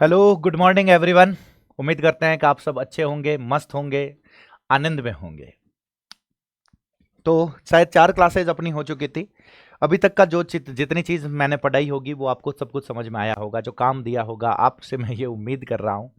Hello, good morning everyone. उम्मीद करते हैं कि आप सब अच्छे होंगे, मस्त होंगे, आनंद में होंगे। तो शायद 4 क्लासेज अपनी हो चुकी थी। अभी तक का जो जितनी चीज़ मैंने पढ़ाई होगी वो आपको सब कुछ समझ में आया होगा। जो काम दिया होगा आपसे मैं ये उम्मीद कर रहा हूँ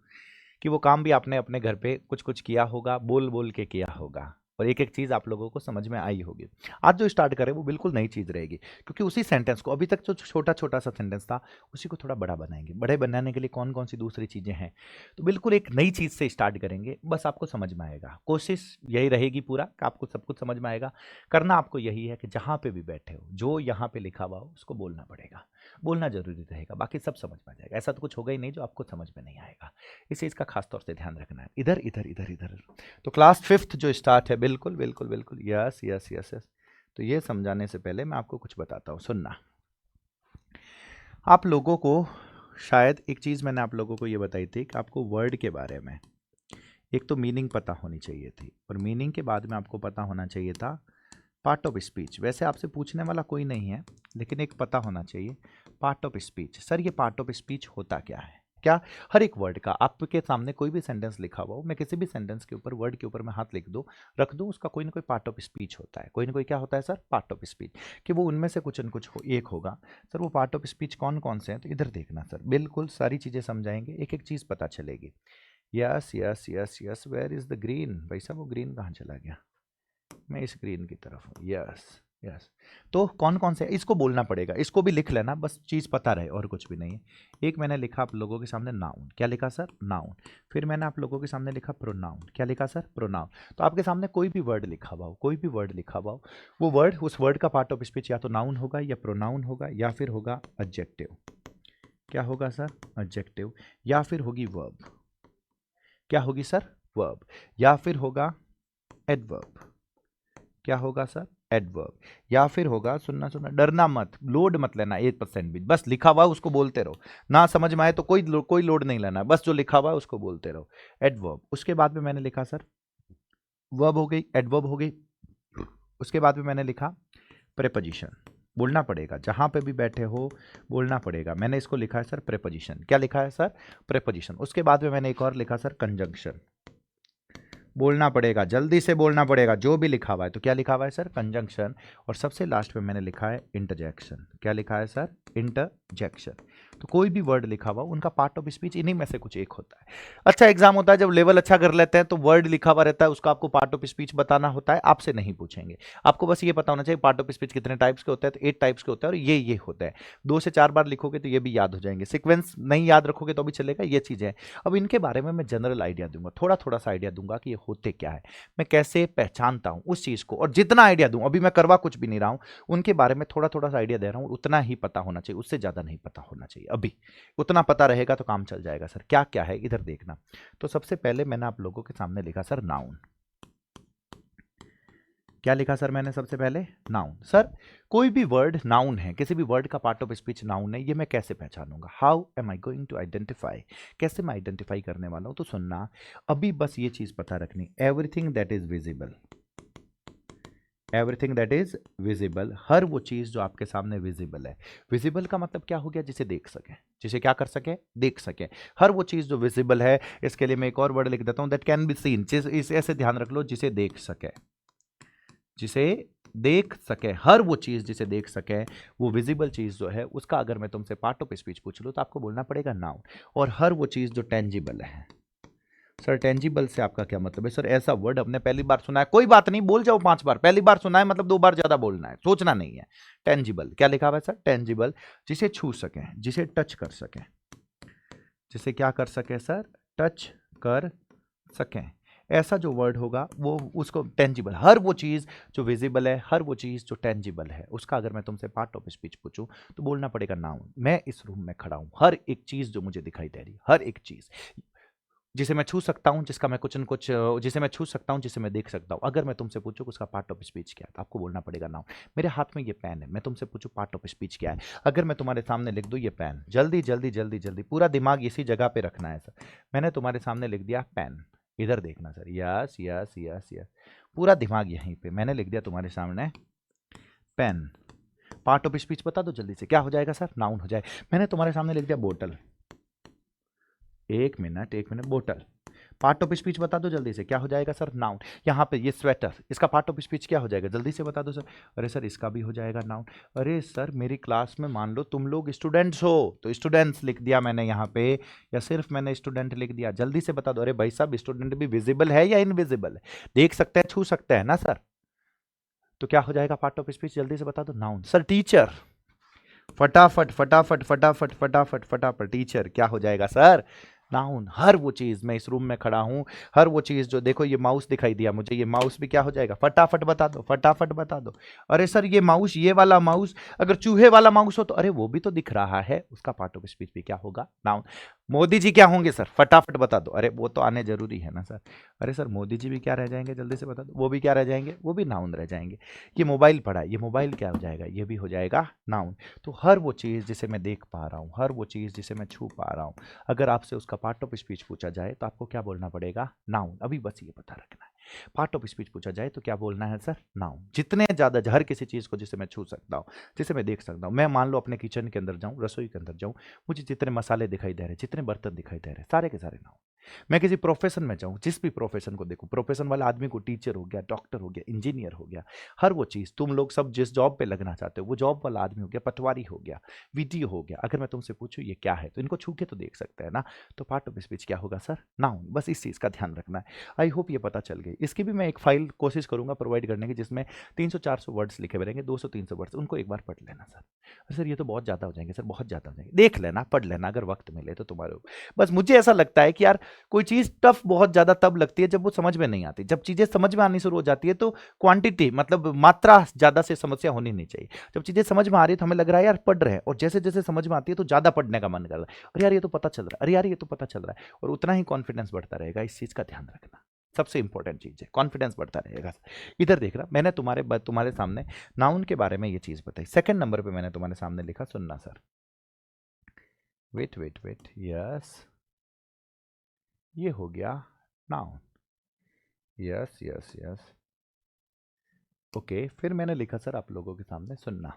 कि वो काम भी आपने अपने घर पे कुछ-कुछ किया होगा, बोल-बोल के किया होगा और एक-एक चीज़ आप लोगों को समझ में आई होगी। आज जो स्टार्ट करें वो बिल्कुल नई चीज़ रहेगी, क्योंकि उसी सेंटेंस को अभी तक जो छोटा-छोटा सा सेंटेंस था, उसी को थोड़ा बड़ा बनाएँगे। बड़े बनाने के लिए कौन-कौन सी दूसरी चीज़ें हैं, तो बिल्कुल एक नई चीज़ से स्टार्ट करेंगे, बस आपको समझ में आएगा। कोशिश यही रहेगी पूरा कि आपको सब कुछ समझ में आएगा। करना आपको यही है कि जहाँ पे भी बैठे हो, जो यहाँ पे लिखा हुआ हो, उसको बोलना पड़ेगा। बोलना ज़रूरी रहेगा, बाकी सब समझ में आ जाएगा। ऐसा तो कुछ होगा ही नहीं जो आपको समझ में नहीं आएगा। इस चीज़ का खास तौर से ध्यान रखना है। इधर इधर इधर इधर। तो क्लास फिफ्थ जो स्टार्ट है, बिल्कुल बिल्कुल बिल्कुल, यस यस यस यस। तो ये समझाने से पहले मैं आपको कुछ बताता हूँ, सुनना। आप लोगों को शायद एक चीज़ मैंने आप लोगों को ये बताई थी कि आपको वर्ड के बारे में एक तो मीनिंग पता होनी चाहिए थी, और मीनिंग के बाद में आपको पता होना चाहिए था पार्ट ऑफ स्पीच। वैसे आपसे पूछने वाला कोई नहीं है, लेकिन एक पता होना चाहिए पार्ट ऑफ स्पीच। सर ये पार्ट ऑफ स्पीच होता क्या है? क्या हर एक वर्ड का आपके सामने कोई भी सेंटेंस लिखा हुआ हो, मैं किसी भी सेंटेंस के ऊपर वर्ड के ऊपर मैं हाथ लिख दूं, रख दूं, उसका कोई ना कोई पार्ट ऑफ स्पीच होता है। कोई ना कोई क्या होता है सर? Part of speech. कि वो उनमें से कुछ न कुछ एक होगा। सर वो पार्ट ऑफ स्पीच कौन कौन से हैं? तो इधर देखना सर, बिल्कुल सारी चीज़ें समझाएंगे, एक एक चीज़ पता चलेगी। Yes yes yes yes, where is the green? भाई साहब वो ग्रीन कहाँ चला गया? मैं इस ग्रीन की तरफ हूँ। Yes yes. तो कौन कौन से, इसको बोलना पड़ेगा, इसको भी लिख लेना, बस चीज़ पता रहे और कुछ भी नहीं है। एक मैंने लिखा आप लोगों के सामने नाउन। क्या लिखा सर? नाउन। फिर मैंने आप लोगों के सामने लिखा प्रोनाउन। क्या लिखा सर? प्रोनाउन। तो आपके सामने कोई भी वर्ड लिखा हुआ हो, कोई भी वर्ड लिखा हुआ हो, वो वर्ड, उस वर्ड का पार्ट ऑफ स्पीच या तो नाउन होगा, या प्रोनाउन होगा, या फिर होगा एडजेक्टिव। क्या होगा सर? एडजेक्टिव। या फिर होगी वर्ब। क्या होगी सर? वर्ब। या फिर होगा एडवर्ब। क्या होगा सर? एडवर्ब। या फिर होगा, सुनना सुनना, डरना मत, लोड मत लेना 1% भी, बस लिखा हुआ है उसको बोलते रहो। ना समझ में आए तो कोई लोड नहीं लेना, बस जो लिखा हुआ है उसको बोलते रहो। एडवर्ब। उसके बाद में मैंने लिखा सर वर्ब हो गई, एडवर्ब हो गई। उसके बाद में मैंने लिखा प्रेपोजिशन। बोलना पड़ेगा, जहां पे भी बैठे हो बोलना पड़ेगा। मैंने इसको लिखा है सर प्रेपोजिशन। क्या लिखा है सर? प्रेपोजिशन। उसके बाद में मैंने एक और लिखा सर कंजंक्शन। बोलना पड़ेगा, जल्दी से बोलना पड़ेगा जो भी लिखा हुआ है। तो क्या लिखा हुआ है सर? कंजंक्शन। और सबसे लास्ट में मैंने लिखा है इंटरजेक्शन। क्या लिखा है सर? इंटरजेक्शन। तो कोई भी वर्ड लिखा हुआ उनका पार्ट ऑफ स्पीच इन्हीं में से कुछ एक होता है। अच्छा एग्जाम होता है, जब लेवल अच्छा कर लेते हैं तो वर्ड लिखा हुआ रहता है, उसका आपको पार्ट ऑफ स्पीच बताना होता है, आपसे नहीं पूछेंगे। आपको बस ये पता होना चाहिए पार्ट ऑफ स्पीच कितने टाइप्स के होते हैं, तो 8 टाइप्स के होते हैं और ये होते हैं। 2 से 4 बार लिखोगे तो ये भी याद हो जाएंगे। सीक्वेंस नहीं याद रखोगे तो भी चलेगा, ये चीजें हैं। अब इनके बारे में मैं जनरल आइडिया दूंगा, थोड़ा थोड़ा सा आइडिया दूंगा कि ये होते क्या है, मैं कैसे पहचानता हूं उस चीज को, और जितना आइडिया दूं, अभी मैं करवा कुछ भी नहीं रहा हूं, उनके बारे में थोड़ा थोड़ा सा आइडिया दे रहा हूं, उतना ही पता होना चाहिए, उससे ज्यादा नहीं पता होना चाहिए। अभी उतना पता रहेगा तो काम चल जाएगा। सर क्या क्या है इधर देखना। तो सबसे पहले मैंने आप लोगों के सामने लिखा सर नाउन। क्या लिखा सर मैंने सबसे पहले? नाउन। सर कोई भी वर्ड नाउन है, किसी भी वर्ड का पार्ट ऑफ स्पीच नाउन है, ये मैं कैसे पहचानूंगा? How am I going to identify? कैसे मैं आइडेंटिफाई करने वाला हूं? तो सुनना, अभी बस ये चीज पता रखनी, everything that is visible, everything that is visible, हर वो चीज जो आपके सामने विजिबल है। विजिबल का मतलब क्या हो गया? जिसे देख सके, जिसे क्या कर सके? देख सके। हर वो चीज जो विजिबल है, इसके लिए मैं एक और वर्ड लिख देता हूं, दैट कैन बी सीन। इस ऐसे ध्यान रख लो, जिसे देख सके, जिसे देख सके, हर वो चीज जिसे देख सके, वो विजिबल चीज जो है, उसका अगर मैं तुमसे पार्ट ऑफ स्पीच पूछ लूं तो आपको बोलना पड़ेगा नाउन। और हर वो चीज जो टेंजिबल है। सर टेंजिबल से आपका क्या मतलब है? सर ऐसा वर्ड हमने पहली बार सुना है। कोई बात नहीं, बोल जाओ 5 बार, पहली बार सुना है मतलब 2 बार ज्यादा बोलना है, सोचना नहीं है। टेंजिबल। क्या लिखा हुआ है सर? टेंजिबल। जिसे छू सके, जिसे टच कर सके, जिसे क्या कर सके सर? टच कर सकें। ऐसा जो वर्ड होगा वो, उसको टेंजिबल, हर वो चीज जो विजिबल है, हर वो चीज जो टेंजिबल है, उसका अगर मैं तुमसे पार्ट ऑफ स्पीच पूछूं तो बोलना पड़ेगा नाउन। मैं इस रूम में खड़ा हूं, हर एक चीज जो मुझे दिखाई दे रही, हर एक चीज जिसे मैं छू सकता हूं, जिसका मैं कुछ न कुछ, जिसे मैं छू सकता हूं, जिसे मैं देख सकता हूं, अगर मैं तुमसे पूछूं कि उसका पार्ट ऑफ स्पीच क्या है, तो आपको बोलना पड़ेगा नाउन। मेरे हाथ में ये पेन है, मैं तुमसे पूछूं पार्ट ऑफ स्पीच क्या है, अगर मैं तुम्हारे सामने लिख दूं ये पेन, जल्दी जल्दी जल्दी जल्दी, पूरा दिमाग इसी जगह पे रखना है सर। मैंने तुम्हारे सामने लिख दिया पेन। इधर देखना sir, yes yes yes yes, पूरा दिमाग यहीं पे। मैंने लिख दिया तुम्हारे सामने पेन। पार्ट ऑफ स्पीच बता दो जल्दी से, क्या हो जाएगा सर? नाउन हो जाए। मैंने तुम्हारे सामने लिख दिया बोतल। एक मिनट, बोतल। पार्ट ऑफ स्पीच बता दो जल्दी से, क्या हो जाएगा सर? नाउन। यहाँ पे ये स्वेटर, इसका पार्ट ऑफ स्पीच क्या हो जाएगा? जल्दी से बता दो सर। अरे सर इसका भी हो जाएगा नाउन। अरे सर मेरी क्लास में मान लो तुम लोग स्टूडेंट्स हो, तो स्टूडेंट्स लिख दिया मैंने यहाँ पे, या सिर्फ मैंने स्टूडेंट लिख दिया? जल्दी से बता दो। अरे भाई साहब स्टूडेंट भी विजिबल है या इनविजिबल है? देख सकते हैं, छू सकते हैं ना सर? तो क्या हो जाएगा पार्ट ऑफ स्पीच? जल्दी से बता दो। नाउन। सर टीचर, फटाफट फटाफट फटाफट फटाफट फटाफट, टीचर क्या हो जाएगा सर? नाउन। हर वो चीज, मैं इस रूम में खड़ा हूं, हर वो चीज जो, देखो ये माउस दिखाई दिया मुझे, ये माउस भी क्या हो जाएगा? फटाफट बता दो, फटाफट बता दो। अरे सर ये माउस, ये वाला माउस, अगर चूहे वाला माउस हो तो अरे वो भी तो दिख रहा है, उसका पार्ट ऑफ स्पीच भी क्या होगा? नाउन। मोदी जी क्या होंगे सर? फटाफट बता दो। अरे वो तो आने जरूरी है ना सर। अरे सर मोदी जी भी क्या रह जाएंगे? जल्दी से बता दो। वो भी क्या रह जाएंगे? वो भी नाउन रह जाएंगे। ये मोबाइल पड़ा है, ये मोबाइल क्या हो जाएगा? ये भी हो जाएगा नाउन। तो हर वो चीज़ जिसे मैं देख पा रहा हूँ, हर वो चीज़ जिसे मैं छू पा रहा हूँ, अगर आपसे उसका पार्ट ऑफ स्पीच पूछा जाए तो आपको क्या बोलना पड़ेगा? नाउन। अभी बस ये पता रखना है। पार्ट ऑफ स्पीच पूछा जाए तो क्या बोलना है सर? नाउन। जितने ज़्यादा, हर किसी चीज़ को जिसे मैं छू सकता हूँ, जिसे मैं देख सकता हूँ, मैं मान लो अपने किचन के अंदर जाऊँ, रसोई के अंदर जाऊँ, मुझे जितने मसाले दिखाई दे रहे हैं, जितने बर्तन दिखाई दे रहे हैं, सारे के सारे नाउन। मैं किसी प्रोफेशन में जाऊँ, जिस भी प्रोफेशन को देखूँ, प्रोफेशन वाले आदमी को टीचर हो गया, डॉक्टर हो गया, इंजीनियर हो गया, हर वो चीज़, तुम लोग सब जिस जॉब पे लगना चाहते हो वो जॉब वाला आदमी हो गया, पटवारी हो गया, वीडियो हो गया, अगर मैं तुमसे पूछूं ये क्या है तो इनको छू के तो देख सकते हैं ना। तो पार्ट ऑफ स्पीच क्या होगा सर? नाउन। बस इस चीज़ का ध्यान रखना है। आई होप ये पता चल गई। इसकी भी मैं एक फाइल कोशिश करूंगा प्रोवाइड करने की, जिसमें 300-400 वर्ड्स लिखे हुए रहेंगे, 200-300 वर्ड्स, उनको एक बार पढ़ लेना सर। सर ये तो बहुत ज़्यादा हो जाएंगे सर, बहुत ज़्यादा हो जाएंगे। देख लेना, पढ़ लेना, अगर वक्त मिले तो तुम्हारे ऊपर। बस मुझे ऐसा लगता है कि यार कोई चीज़ टफ बहुत ज़्यादा तब लगती है जब वो समझ में नहीं आती। जब चीज़ें समझ में आनी शुरू हो जाती है तो क्वांटिटी, मतलब मात्रा ज़्यादा से समस्या होनी नहीं चाहिए। जब चीज़ें समझ में आ रही है तो हमें लग रहा है यार पढ़ रहे हैं, और जैसे जैसे समझ में आती है तो ज़्यादा पढ़ने का मन कर रहा है। अरे यार ये तो पता चल रहा है, अरे यार ये तो पता चल रहा है, और उतना ही कॉन्फिडेंस बढ़ता रहेगा। इस चीज़ का ध्यान रखना, सबसे इंपॉर्टेंट चीज़ है, कॉन्फिडेंस बढ़ता रहेगा। इधर देख रहा, मैंने तुम्हारे सामने नाउन के बारे में ये चीज़ बताई। सेकंड नंबर पे मैंने तुम्हारे सामने लिखा, सुनना sir. Wait wait wait, yes, ये हो गया noun. Yes yes yes, okay. फिर मैंने लिखा सर आप लोगों के सामने, सुनना,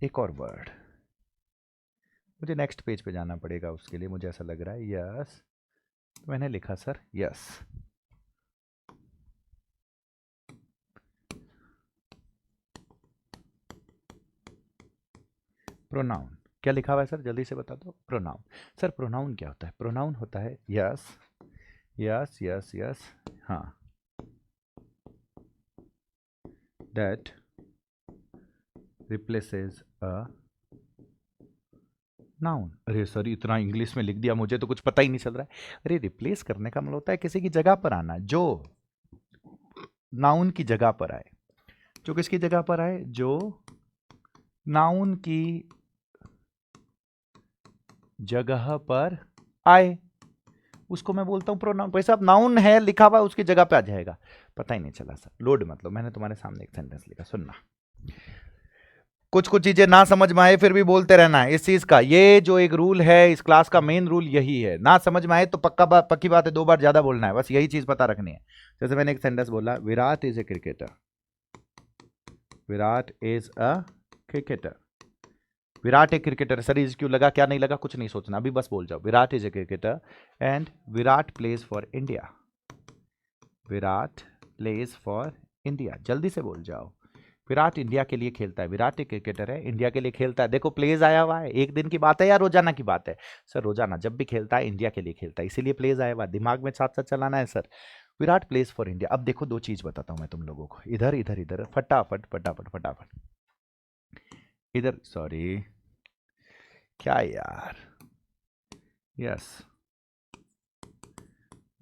एक और वर्ड। मुझे नेक्स्ट पेज पे जाना पड़ेगा उसके लिए, मुझे ऐसा लग रहा है। यस, मैंने लिखा सर यस। प्रोनाउन। क्या लिखा हुआ है सर? जल्दी से बता दो। प्रोनाउन। सर प्रोनाउन क्या होता है? प्रोनाउन होता है यस यस यस यस, हाँ, दैट रिप्लेसेस अ नाउन। अरे सर इतना इंग्लिश में लिख दिया, मुझे तो कुछ पता ही नहीं चल रहा है। अरे रिप्लेस करने का मतलब होता है किसी की जगह पर आना, जो नाउन की जगह पर आए। जो किसकी जगह पर आए? जो नाउन की जगह पर आए, उसको मैं बोलता हूं प्रोनाउन। भाई साहब नाउन है लिखा हुआ, उसकी जगह पे आ जाएगा, पता ही नहीं चला सर। लोड मतलब, मैंने तुम्हारे सामने एक सेंटेंस लिखा, सुनना। कुछ कुछ चीजें ना समझ में आए फिर भी बोलते रहना है, इस चीज का, ये जो एक रूल है इस क्लास का, मेन रूल यही है। ना समझ में आए तो पक्की बात है, 2 बार ज्यादा बोलना है, बस यही चीज पता रखनी है। जैसे मैंने एक सेंटेंस बोला, Virat is a cricketer. Virat is a cricketer. Virat एक क्रिकेटर। सर इज क्यों लगा, क्या नहीं लगा, कुछ नहीं सोचना, अभी बस बोल जाओ, Virat is a cricketer and Virat plays for India. Virat plays for India, जल्दी से बोल जाओ। विराट इंडिया के लिए खेलता है, विराट एक क्रिकेटर है, इंडिया के लिए खेलता है। देखो प्लेज आया हुआ है, एक दिन की बात है या रोजाना की बात है? सर रोजाना, जब भी खेलता है इंडिया के लिए खेलता है, इसीलिए प्लेज आया हुआ, दिमाग में साथ साथ चलाना है sir. Virat plays for India. अब देखो 2 चीज बताता हूं मैं तुम लोगों को, इधर इधर इधर, फटाफट फटाफट फटाफट, इधर, सॉरी क्या यार, yes,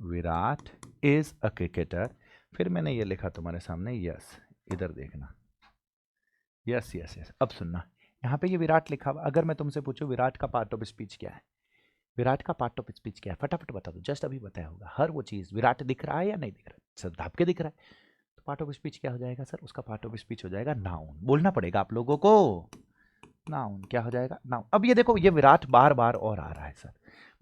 Virat is a cricketer. फिर मैंने ये लिखा तुम्हारे सामने यस, इधर देखना, यस यस यस। अब सुनना, यहाँ पे ये विराट लिखा हुआ, अगर मैं तुमसे पूछूं विराट का पार्ट ऑफ स्पीच क्या है, विराट का पार्ट ऑफ स्पीच क्या है, फटाफट बता दो, जस्ट अभी बताया होगा। हर वो चीज विराट दिख रहा है या नहीं दिख रहा है? सर ढाप के दिख रहा है, तो पार्ट ऑफ स्पीच क्या हो जाएगा सर? उसका पार्ट ऑफ स्पीच हो जाएगा नाउन। बोलना पड़ेगा आप लोगों को, नाउन। क्या हो जाएगा? नाउन। अब ये देखो, ये विराट बार बार और आ रहा है सर,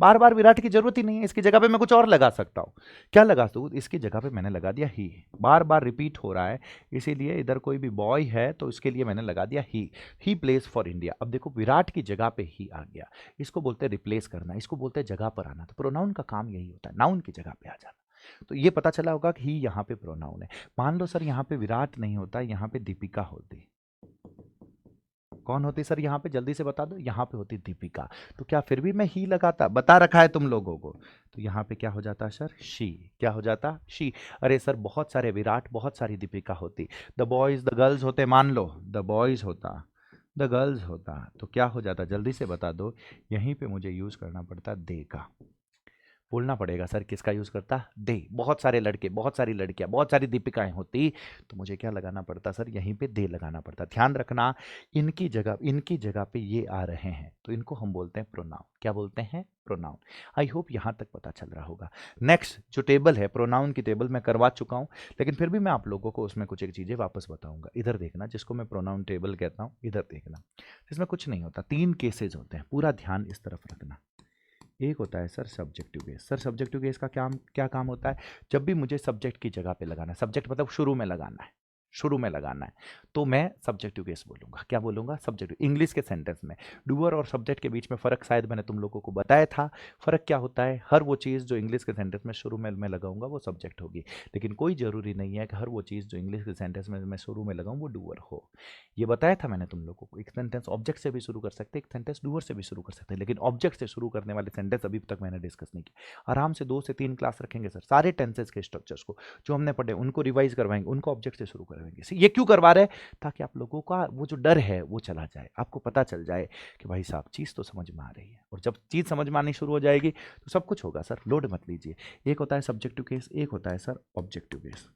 बार बार विराट की जरूरत ही नहीं है, इसकी जगह पे मैं कुछ और लगा सकता हूँ। क्या लगा सकूँ? इसकी जगह पे मैंने लगा दिया ही। बार बार रिपीट हो रहा है, इसीलिए इधर कोई भी बॉय है तो इसके लिए मैंने लगा दिया ही प्लेस फॉर इंडिया। अब देखो विराट की जगह पे ही आ गया, इसको बोलते हैं रिप्लेस करना, इसको बोलते हैं जगह पर आना। तो प्रोनाउन का काम यही होता है, नाउन की जगह पे आ जाना। तो ये पता चला होगा कि ही यहाँ पे प्रोनाउन है। मान लो सर यहाँ पे विराट नहीं होता, यहाँ पे दीपिका होती, कौन होती सर यहाँ पे? जल्दी से बता दो। यहाँ पे होती दीपिका। तो क्या फिर भी मैं ही लगाता? बता रखा है तुम लोगों को। तो यहाँ पे क्या हो जाता सर? शी। क्या हो जाता? शी। अरे सर बहुत सारे विराट, बहुत सारी दीपिका होती। द बॉयज द गर्ल्स होते, मान लो द बॉयज होता, द गर्ल्स होता, तो क्या हो जाता? जल्दी से बता दो। यहीं पे मुझे यूज करना पड़ता दे का। बोलना पड़ेगा सर किसका यूज करता? दे। बहुत सारे लड़के, बहुत सारी लड़कियां, बहुत सारी दीपिकाएं होती, तो मुझे क्या लगाना पड़ता सर? यहीं पे दे लगाना पड़ता। ध्यान रखना, इनकी जगह पे ये आ रहे हैं तो इनको हम बोलते हैं प्रोनाउन। क्या बोलते हैं? प्रोनाउन। आई होप यहां तक पता चल रहा होगा। नेक्स्ट जो टेबल है, प्रोनाउन की टेबल मैं करवा चुका हूं, लेकिन फिर भी मैं आप लोगों को उसमें कुछ एक चीजें वापस बताऊंगा। इधर देखना, जिसको मैं प्रोनाउन टेबल कहता हूं, इधर देखना। इसमें कुछ नहीं होता, 3 केसेस होते हैं, पूरा ध्यान इस तरफ रखना। एक होता है sir subjective case. Sir subjective case का क्या काम होता है? जब भी मुझे सब्जेक्ट की जगह पे लगाना है, सब्जेक्ट मतलब शुरू में लगाना है, शुरू में लगाना है, तो मैं सब्जेक्टिव केस बोलूंगा। क्या बोलूंगा? सब्जेक्टिव। इंग्लिश के सेंटेंस में डूअर और सब्जेक्ट के बीच में फर्क शायद मैंने तुम लोगों को बताया था। फर्क क्या होता है? हर वो चीज़ जो इंग्लिश के सेंटेंस में शुरू में मैं लगाऊंगा वो सब्जेक्ट होगी, लेकिन कोई जरूरी नहीं है कि हर वो चीज़ जो इंग्लिश के सेंटेंस में मैं शुरू में लगाऊं वो डूअर हो। ये बताया था मैंने तुम लोगों को। एक सेंटेंस ऑब्जेक्ट से भी शुरू कर सकते हैं, एक सेंटेंस डूअर से भी शुरू कर सकते हैं, लेकिन ऑब्जेक्ट से शुरू करने वाले सेंटेंस अभी तक मैंने डिस्कस नहीं किया। आराम से 2 से 3 क्लास रखेंगे सर, सारे टेंसेस के स्ट्रक्चर्स को जो हमने पढ़े उनको रिवाइज करवाएंगे, उनको ऑब्जेक्ट से शुरू करवाएंगे। ये क्यों करवा रहे हैं? ताकि आप लोगों का वो जो डर है वो चला जाए, आपको पता चल जाए कि भाई साहब चीज़ तो समझ में आ रही है। और जब चीज़ समझ में आनी शुरू हो जाएगी तो सब कुछ होगा सर, लोड मत लीजिए। एक होता है सब्जेक्टिव केस, एक होता है sir objective case.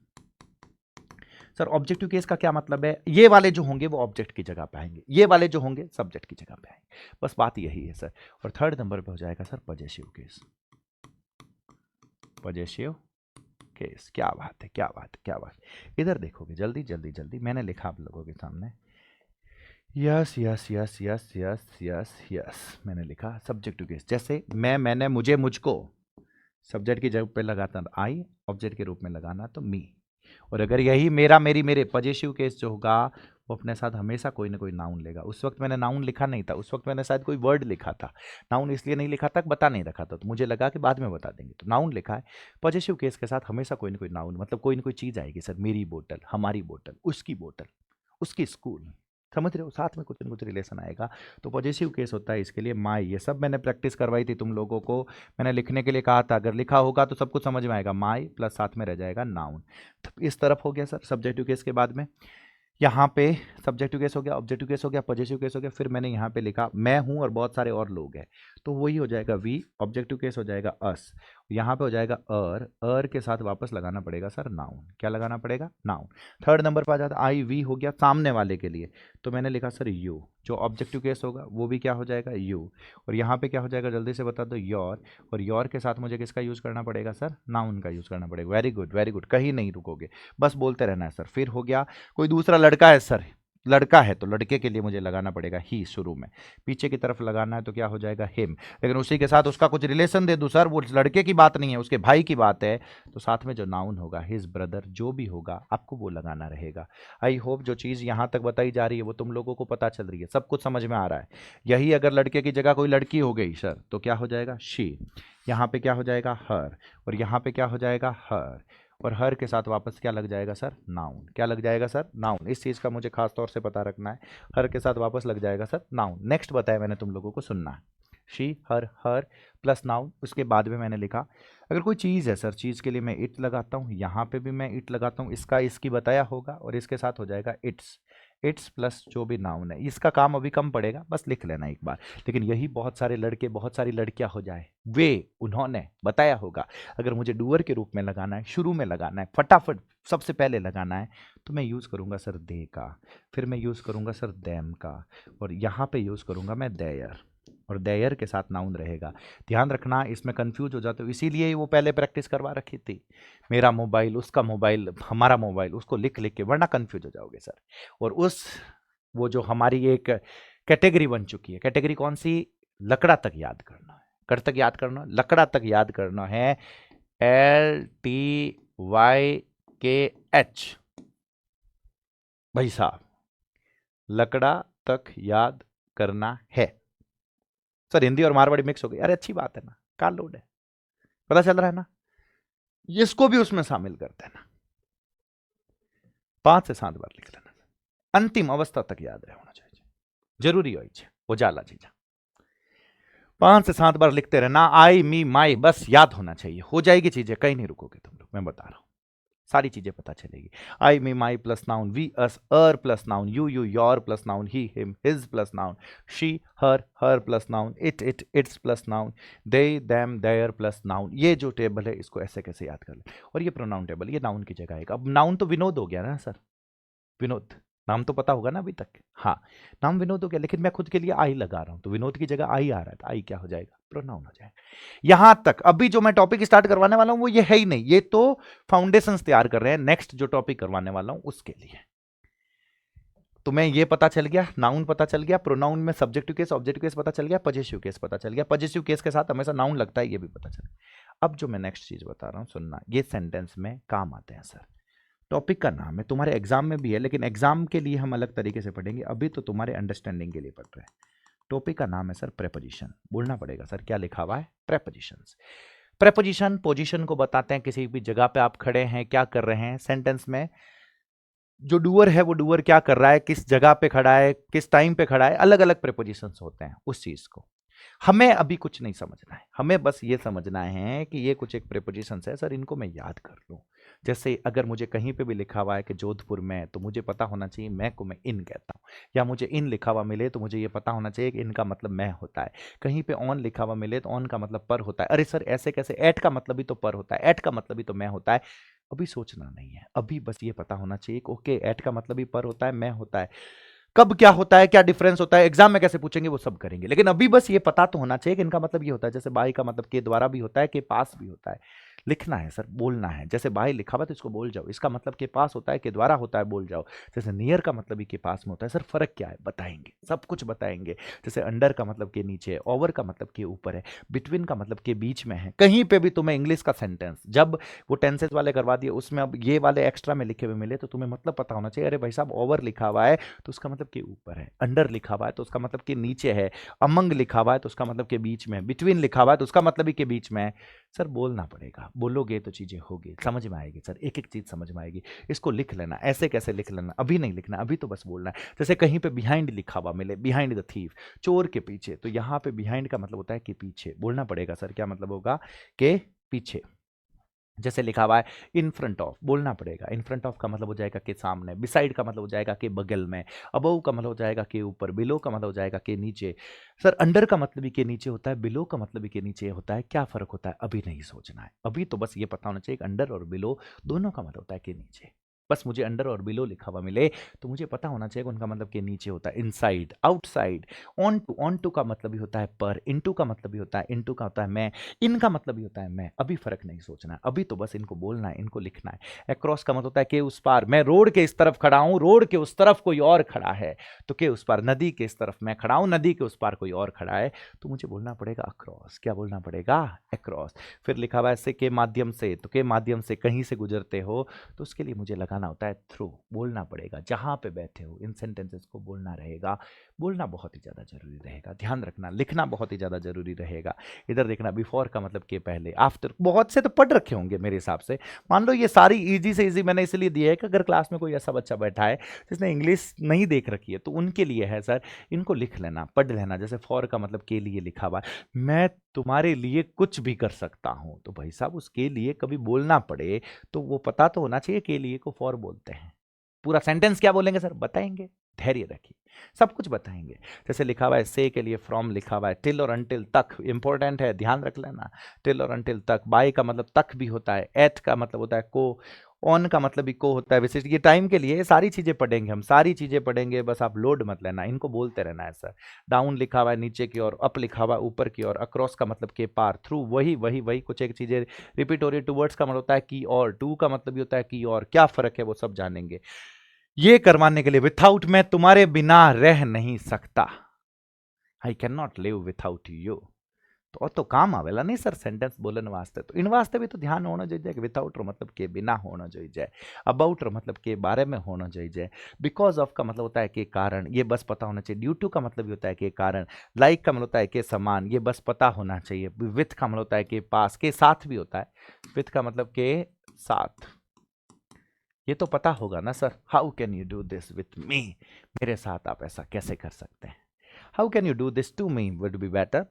Sir objective case का क्या मतलब है? ये वाले जो होंगे वो ऑब्जेक्ट की जगह पे आएंगे, ये वाले जो होंगे सब्जेक्ट की जगह पे आएंगे, बस बात यही है सर। और थर्ड नंबर पे हो जाएगा sir possessive case. Possessive case. क्या बात है, क्या बात है, क्या बात है। इधर देखोगे, जल्दी जल्दी जल्दी मैंने लिखा आप लोगों के सामने। Yes yes yes yes yes yes yes, मैंने लिखा सब्जेक्टिव केस। जैसे मैं, मैंने, मुझे, मुझको, सब्जेक्ट की जगह पे लगाता आई, ऑब्जेक्ट के रूप में लगाना तो मी। और अगर यही मेरा, मेरी, मेरे पजेसिव केस जो होगा वो अपने साथ हमेशा कोई ना कोई नाउन लेगा। उस वक्त मैंने नाउन लिखा नहीं था, उस वक्त मैंने शायद कोई वर्ड लिखा था। नाउन इसलिए नहीं लिखा था, बता नहीं रखा था, तो मुझे लगा कि बाद में बता देंगे, तो नाउन लिखा है। पजेसिव केस के साथ हमेशा कोई ना कोई नाउन, मतलब कोई ना कोई चीज़ आएगी सर। मेरी बोतल, हमारी बोतल, उसकी स्कूल, समझ रहे हो? साथ में कुछ न कुछ रिलेशन आएगा, तो पॉजिटिव केस होता है इसके लिए माई। ये सब मैंने प्रैक्टिस करवाई थी तुम लोगों को, मैंने लिखने के लिए कहा था, अगर लिखा होगा तो सब कुछ समझ में आएगा। माई प्लस साथ में रह जाएगा नाउन। तो इस तरफ हो गया सर सब्जेक्टिव केस के बाद में। यहाँ पे सब्जेक्टिव केस हो गया, ऑब्जेक्टिव केस हो गया, पॉजिटिव केस हो गया, फिर मैंने यहाँ पे लिखा मैं हूँ और बहुत सारे और लोग हैं, तो वही हो जाएगा वी। ऑब्जेक्टिव केस हो जाएगा अस, यहाँ पे हो जाएगा अर के साथ वापस लगाना पड़ेगा सर नाउन। क्या लगाना पड़ेगा? नाउन। थर्ड नंबर पर आ जाता आई वी, हो गया सामने वाले के लिए, तो मैंने लिखा सर यू। जो ऑब्जेक्टिव केस होगा वो भी क्या हो जाएगा? यू। और यहाँ पे क्या हो जाएगा? जल्दी से बता दो, योर। और योर के साथ मुझे किसका यूज़ करना पड़ेगा सर? नाउन का यूज़ करना पड़ेगा। वेरी गुड, वेरी गुड, कहीं नहीं रुकोगे, बस बोलते रहना है सर। फिर हो गया कोई दूसरा लड़का है सर, लड़का है तो लड़के के लिए मुझे लगाना पड़ेगा ही शुरू में। पीछे की तरफ लगाना है तो क्या हो जाएगा? हिम। लेकिन उसी के साथ उसका कुछ रिलेशन दे दूं सर, वो लड़के की बात नहीं है, उसके भाई की बात है, तो साथ में जो नाउन होगा हिज ब्रदर, जो भी होगा आपको वो लगाना रहेगा। आई होप जो चीज़ यहाँ तक बताई जा रही है वो तुम लोगों को पता चल रही है, सब कुछ समझ में आ रहा है। यही अगर लड़के की जगह कोई लड़की हो गई सर तो क्या हो जाएगा? शी। यहाँ पे क्या हो जाएगा? हर। और यहाँ पे क्या हो जाएगा? हर। और हर के साथ वापस क्या लग जाएगा सर? नाउन। क्या लग जाएगा सर? नाउन। इस चीज़ का मुझे खास तौर से पता रखना है, हर के साथ वापस लग जाएगा सर नाउन। नेक्स्ट बताया मैंने तुम लोगों को, सुनना है। शी, हर प्लस नाउन, उसके बाद में मैंने लिखा अगर कोई चीज़ है सर, चीज़ के लिए मैं इट लगाता हूँ, यहाँ पे भी मैं इट लगाता हूँ, इसका इसकी बताया होगा, और इसके साथ हो जाएगा इट्स प्लस जो भी नाउन है। इसका काम अभी कम पड़ेगा, बस लिख लेना एक बार। लेकिन यही बहुत सारे लड़के, बहुत सारी लड़कियां हो जाए, वे, उन्होंने बताया होगा, अगर मुझे डूअर के रूप में लगाना है, शुरू में लगाना है, फटाफट सबसे पहले लगाना है, तो मैं यूज़ करूँगा सर दे का, फिर मैं यूज़ करूँगा सर दैम का, और यहाँ पे यूज़ करूँगा मैं देयर, और देयर के साथ नाउन रहेगा। ध्यान रखना, इसमें कंफ्यूज हो जाते हो, इसीलिए ही वो पहले प्रैक्टिस करवा रखी थी। मेरा मोबाइल, उसका मोबाइल, हमारा मोबाइल, उसको लिख लिख के, वरना कंफ्यूज हो जाओगे सर। और उस वो जो हमारी एक कैटेगरी बन चुकी है, कैटेगरी कौन सी? लकड़ा तक याद करना है, कट तक याद करना, लकड़ा तक याद करना है, LTYKH। भाई साहब, लकड़ा तक याद करना है। सर हिंदी और मारवाड़ी मिक्स हो गई, अरे अच्छी बात है ना, काल लोड है, पता चल रहा है ना, इसको भी उसमें शामिल कर देना। 5 से 7 बार लिख लेना, अंतिम अवस्था तक याद रहे होना चाहिए, जरूरी हो उजाला चीजा। 5 से 7 बार लिखते रहना, आई मी माई, बस याद होना चाहिए, हो जाएगी चीजें, कहीं नहीं रुकोगे तुम लोग, मैं बता रहा हूं, सारी चीजें पता चलेगी। I me my plus noun, we us our plus noun, you your plus noun, he him his plus noun, she her plus noun, its plus noun, they them their plus noun. ये जो table है इसको ऐसे कैसे याद कर ले। और ये प्रोनाउन टेबल, ये नाउन की जगह है। अब नाउन तो विनोद हो गया ना सर, विनोद नाम तो पता होगा ना अभी तक, हाँ नाम विनोद हो गया, लेकिन मैं खुद के लिए आई लगा रहा हूं, तो विनोद की जगह आई आ रहा है, तो आई क्या हो जाएगा, प्रोनाउन हो जाएगा। यहां तक अभी जो मैं टॉपिक स्टार्ट करवाने वाला हूं वो ये है ही नहीं, ये तो फाउंडेशंस तैयार कर रहे हैं, नेक्स्ट जो टॉपिक करवाने वाला हूं उसके लिए। तो मैं ये पता चल गया, नाउन पता चल गया, प्रोनाउन में सब्जेक्टिव केस ऑब्जेक्टिव केस पता चल गया, पजेसिव केस पता चल गया, पजेसिव केस के साथ हमेशा नाउन लगता है, ये भी पता चल गया। अब जो मैं नेक्स्ट चीज बता रहा हूं सुनना, ये सेंटेंस में काम आते हैं सर। टॉपिक का नाम है, तुम्हारे एग्जाम में भी है, लेकिन एग्जाम के लिए हम अलग तरीके से पढ़ेंगे, अभी तो तुम्हारे अंडरस्टैंडिंग के लिए पढ़ रहे हैं। टॉपिक का नाम है सर प्रेपोजिशन। बोलना पड़ेगा सर, क्या लिखा हुआ है, प्रेपोजिशंस। प्रेपोजिशन पोजीशन को बताते हैं, किसी भी जगह पे आप खड़े हैं, क्या कर रहे हैं, सेंटेंस में जो डूअर है वो डूअर क्या कर रहा है, किस जगह पे खड़ा है, किस टाइम पे खड़ा है, अलग अलग प्रेपोजिशंस होते हैं उस चीज को। हमें अभी कुछ नहीं समझना है, हमें बस ये समझना है कि ये कुछ एक प्रेपोजिशंस है सर, इनको मैं याद कर लूं। जैसे अगर मुझे कहीं पे भी लिखा हुआ है कि जोधपुर में, तो मुझे पता होना चाहिए मैं को मैं इन कहता हूँ, या मुझे इन लिखा हुआ मिले तो मुझे ये पता होना चाहिए कि इनका मतलब मैं होता है। कहीं पे ऑन लिखा हुआ मिले तो ऑन का मतलब पर होता है। अरे सर ऐसे कैसे, एट का मतलब भी तो पर होता है, एट का मतलब भी तो मैं होता है। अभी सोचना नहीं है, अभी बस ये पता होना चाहिए कि ओके एट का मतलब भी पर होता है, मैं होता है, कब क्या होता है, क्या डिफरेंस होता है, एग्जाम में कैसे पूछेंगे वो सब करेंगे, लेकिन अभी बस ये पता तो होना चाहिए कि इनका मतलब ये होता है। जैसे बाई का मतलब के द्वारा भी होता है, के पास भी होता है, लिखना है सर, बोलना है। जैसे बाई लिखा हुआ तो इसको बोल जाओ, इसका मतलब के पास होता है, के द्वारा होता है, बोल जाओ। जैसे नियर का मतलब भी के पास में होता है, सर फर्क क्या है बताएंगे, सब कुछ बताएंगे। जैसे अंडर का मतलब के नीचे है, ओवर का मतलब के ऊपर है, बिटवीन का मतलब के बीच में है। कहीं पे भी तुम्हें इंग्लिश का सेंटेंस जब वो टेंसेस वाले करवा दिए उसमें अब ये वाले एक्स्ट्रा में लिखे हुए मिले तो तुम्हें मतलब पता होना चाहिए, अरे भाई साहब ओवर लिखा हुआ है तो उसका मतलब के ऊपर है, अंडर लिखा हुआ है तो उसका मतलब के नीचे है, अमंग लिखा हुआ है तो उसका मतलब के बीच में, बिटवीन लिखा हुआ है तो उसका मतलब भी के बीच में है। सर बोलना पड़ेगा, बोलोगे तो चीजें होगी, समझ में आएगी सर, एक एक चीज समझ में आएगी। इसको लिख लेना, ऐसे कैसे लिख लेना, अभी नहीं लिखना, अभी तो बस बोलना है। जैसे कहीं पे बिहाइंड लिखा हुआ मिले, बिहाइंड द थीफ, चोर के पीछे, तो यहां पे बिहाइंड का मतलब होता है कि पीछे, बोलना पड़ेगा सर क्या मतलब होगा, के पीछे। जैसे लिखा हुआ है इन फ्रंट ऑफ, बोलना पड़ेगा, इन फ्रंट ऑफ का मतलब हो जाएगा के सामने, बिसाइड का मतलब हो जाएगा के बगल में, अबव का मतलब हो जाएगा के ऊपर, बिलो का मतलब हो जाएगा के नीचे। सर अंडर का मतलब भी के नीचे होता है, बिलो का मतलब भी के नीचे होता है, क्या फर्क होता है अभी नहीं सोचना है, अभी तो बस ये पता होना चाहिए अंडर और बिलो दोनों का मतलब होता है के नीचे। बस मुझे अंडर और बिलो लिखा हुआ मिले तो मुझे पता होना चाहिए उनका मतलब के नीचे होता है, इनसाइड आउटसाइड। ऑन टू का मतलब भी होता है पर, इनटू का मतलब भी होता है, इनटू का होता है मैं, इनका मतलब भी होता है मैं। अभी फर्क नहीं सोचना है, अभी तो बस इनको बोलना है, इनको लिखना है। अक्रॉस का मतलब होता है के उस पार, मैं रोड के इस तरफ खड़ा हूं, रोड के उस तरफ कोई और खड़ा है, तो के उस पार। नदी के इस तरफ मैं खड़ा हूं, नदी के उस पार कोई और खड़ा है, तो मुझे बोलना पड़ेगा अक्रॉस। क्या बोलना पड़ेगा, अक्रॉस। फिर लिखा हुआ है के माध्यम से, तो के माध्यम से कहीं से गुजरते हो तो उसके लिए मुझे लगाना होता है थ्रू, बोलना पड़ेगा। जहां पे बैठे हो इन सेंटेंसेस को बोलना रहेगा, बोलना बहुत ही ज्यादा जरूरी रहेगा, ध्यान रखना, लिखना बहुत ही ज्यादा जरूरी रहेगा। इधर देखना, बिफोर का मतलब के पहले, आफ्टर बहुत से तो पढ़ रखे होंगे मेरे हिसाब से। मान लो ये सारी इजी से इजी मैंने इसलिए दी है कि अगर क्लास में कोई ऐसा बच्चा बैठा है जिसने इंग्लिश नहीं देख रखी है तो उनके लिए है सर, इनको लिख लेना, पढ़ लेना। जैसे फॉर का मतलब के लिए लिखा हुआ है, मैं तुम्हारे लिए कुछ भी कर सकता हूं, तो भाई साहब उसके लिए कभी बोलना पड़े तो वो पता तो होना चाहिए के लिए को फॉर बोलते हैं। पूरा सेंटेंस क्या बोलेंगे सर, बताएंगे, धैर्य रखिए, सब कुछ बताएंगे। जैसे लिखा हुआ है से के लिए फ्रॉम लिखा हुआ है, टिल और अनटिल तक, इंपॉर्टेंट है, ध्यान रख लेना। टिल और अनटिल तक, बाय का मतलब तक भी होता है, एट का मतलब होता है को, ऑन का मतलब भी को होता है। वैसे ये टाइम के लिए सारी चीजें पढ़ेंगे, हम सारी चीजें पढ़ेंगे, बस आप लोड मत लेना, इनको बोलते रहना है सर। डाउन लिखा हुआ है नीचे की ओर, अप लिखा हुआ है ऊपर की ओर, अक्रॉस का मतलब के पार, थ्रू वही वही वही कुछ एक चीजें रिपीट हो रही है। टूवर्ड्स का मतलब होता है की और, टू का मतलब भी होता है की और, क्या फर्क है वो सब जानेंगे। ये करवाने के लिए विथआउट, मैं तुम्हारे बिना रह नहीं सकता, I can not live without you, तो काम आवेला नहीं सर सेंटेंस बोलन वास्ते। तो इन वास्ते भी तो ध्यान होना चाहिए कि विदाउट रो मतलब के बिना होना चाहिए, अबाउट रो मतलब के बारे में होना चाहिए, बिकॉज ऑफ का मतलब होता है कि कारण, ये बस पता होना चाहिए। ड्यू टू का मतलब ये होता है कि कारण, लाइक का मतलब होता है कि समान, ये बस पता होना चाहिए। विथ का मतलब होता है कि पास, के साथ भी होता है, विथ का मतलब के साथ, ये तो पता होगा ना sir. How can you do this with me, मेरे साथ आप ऐसा कैसे कर सकते हैं। How can you do this to me would be better.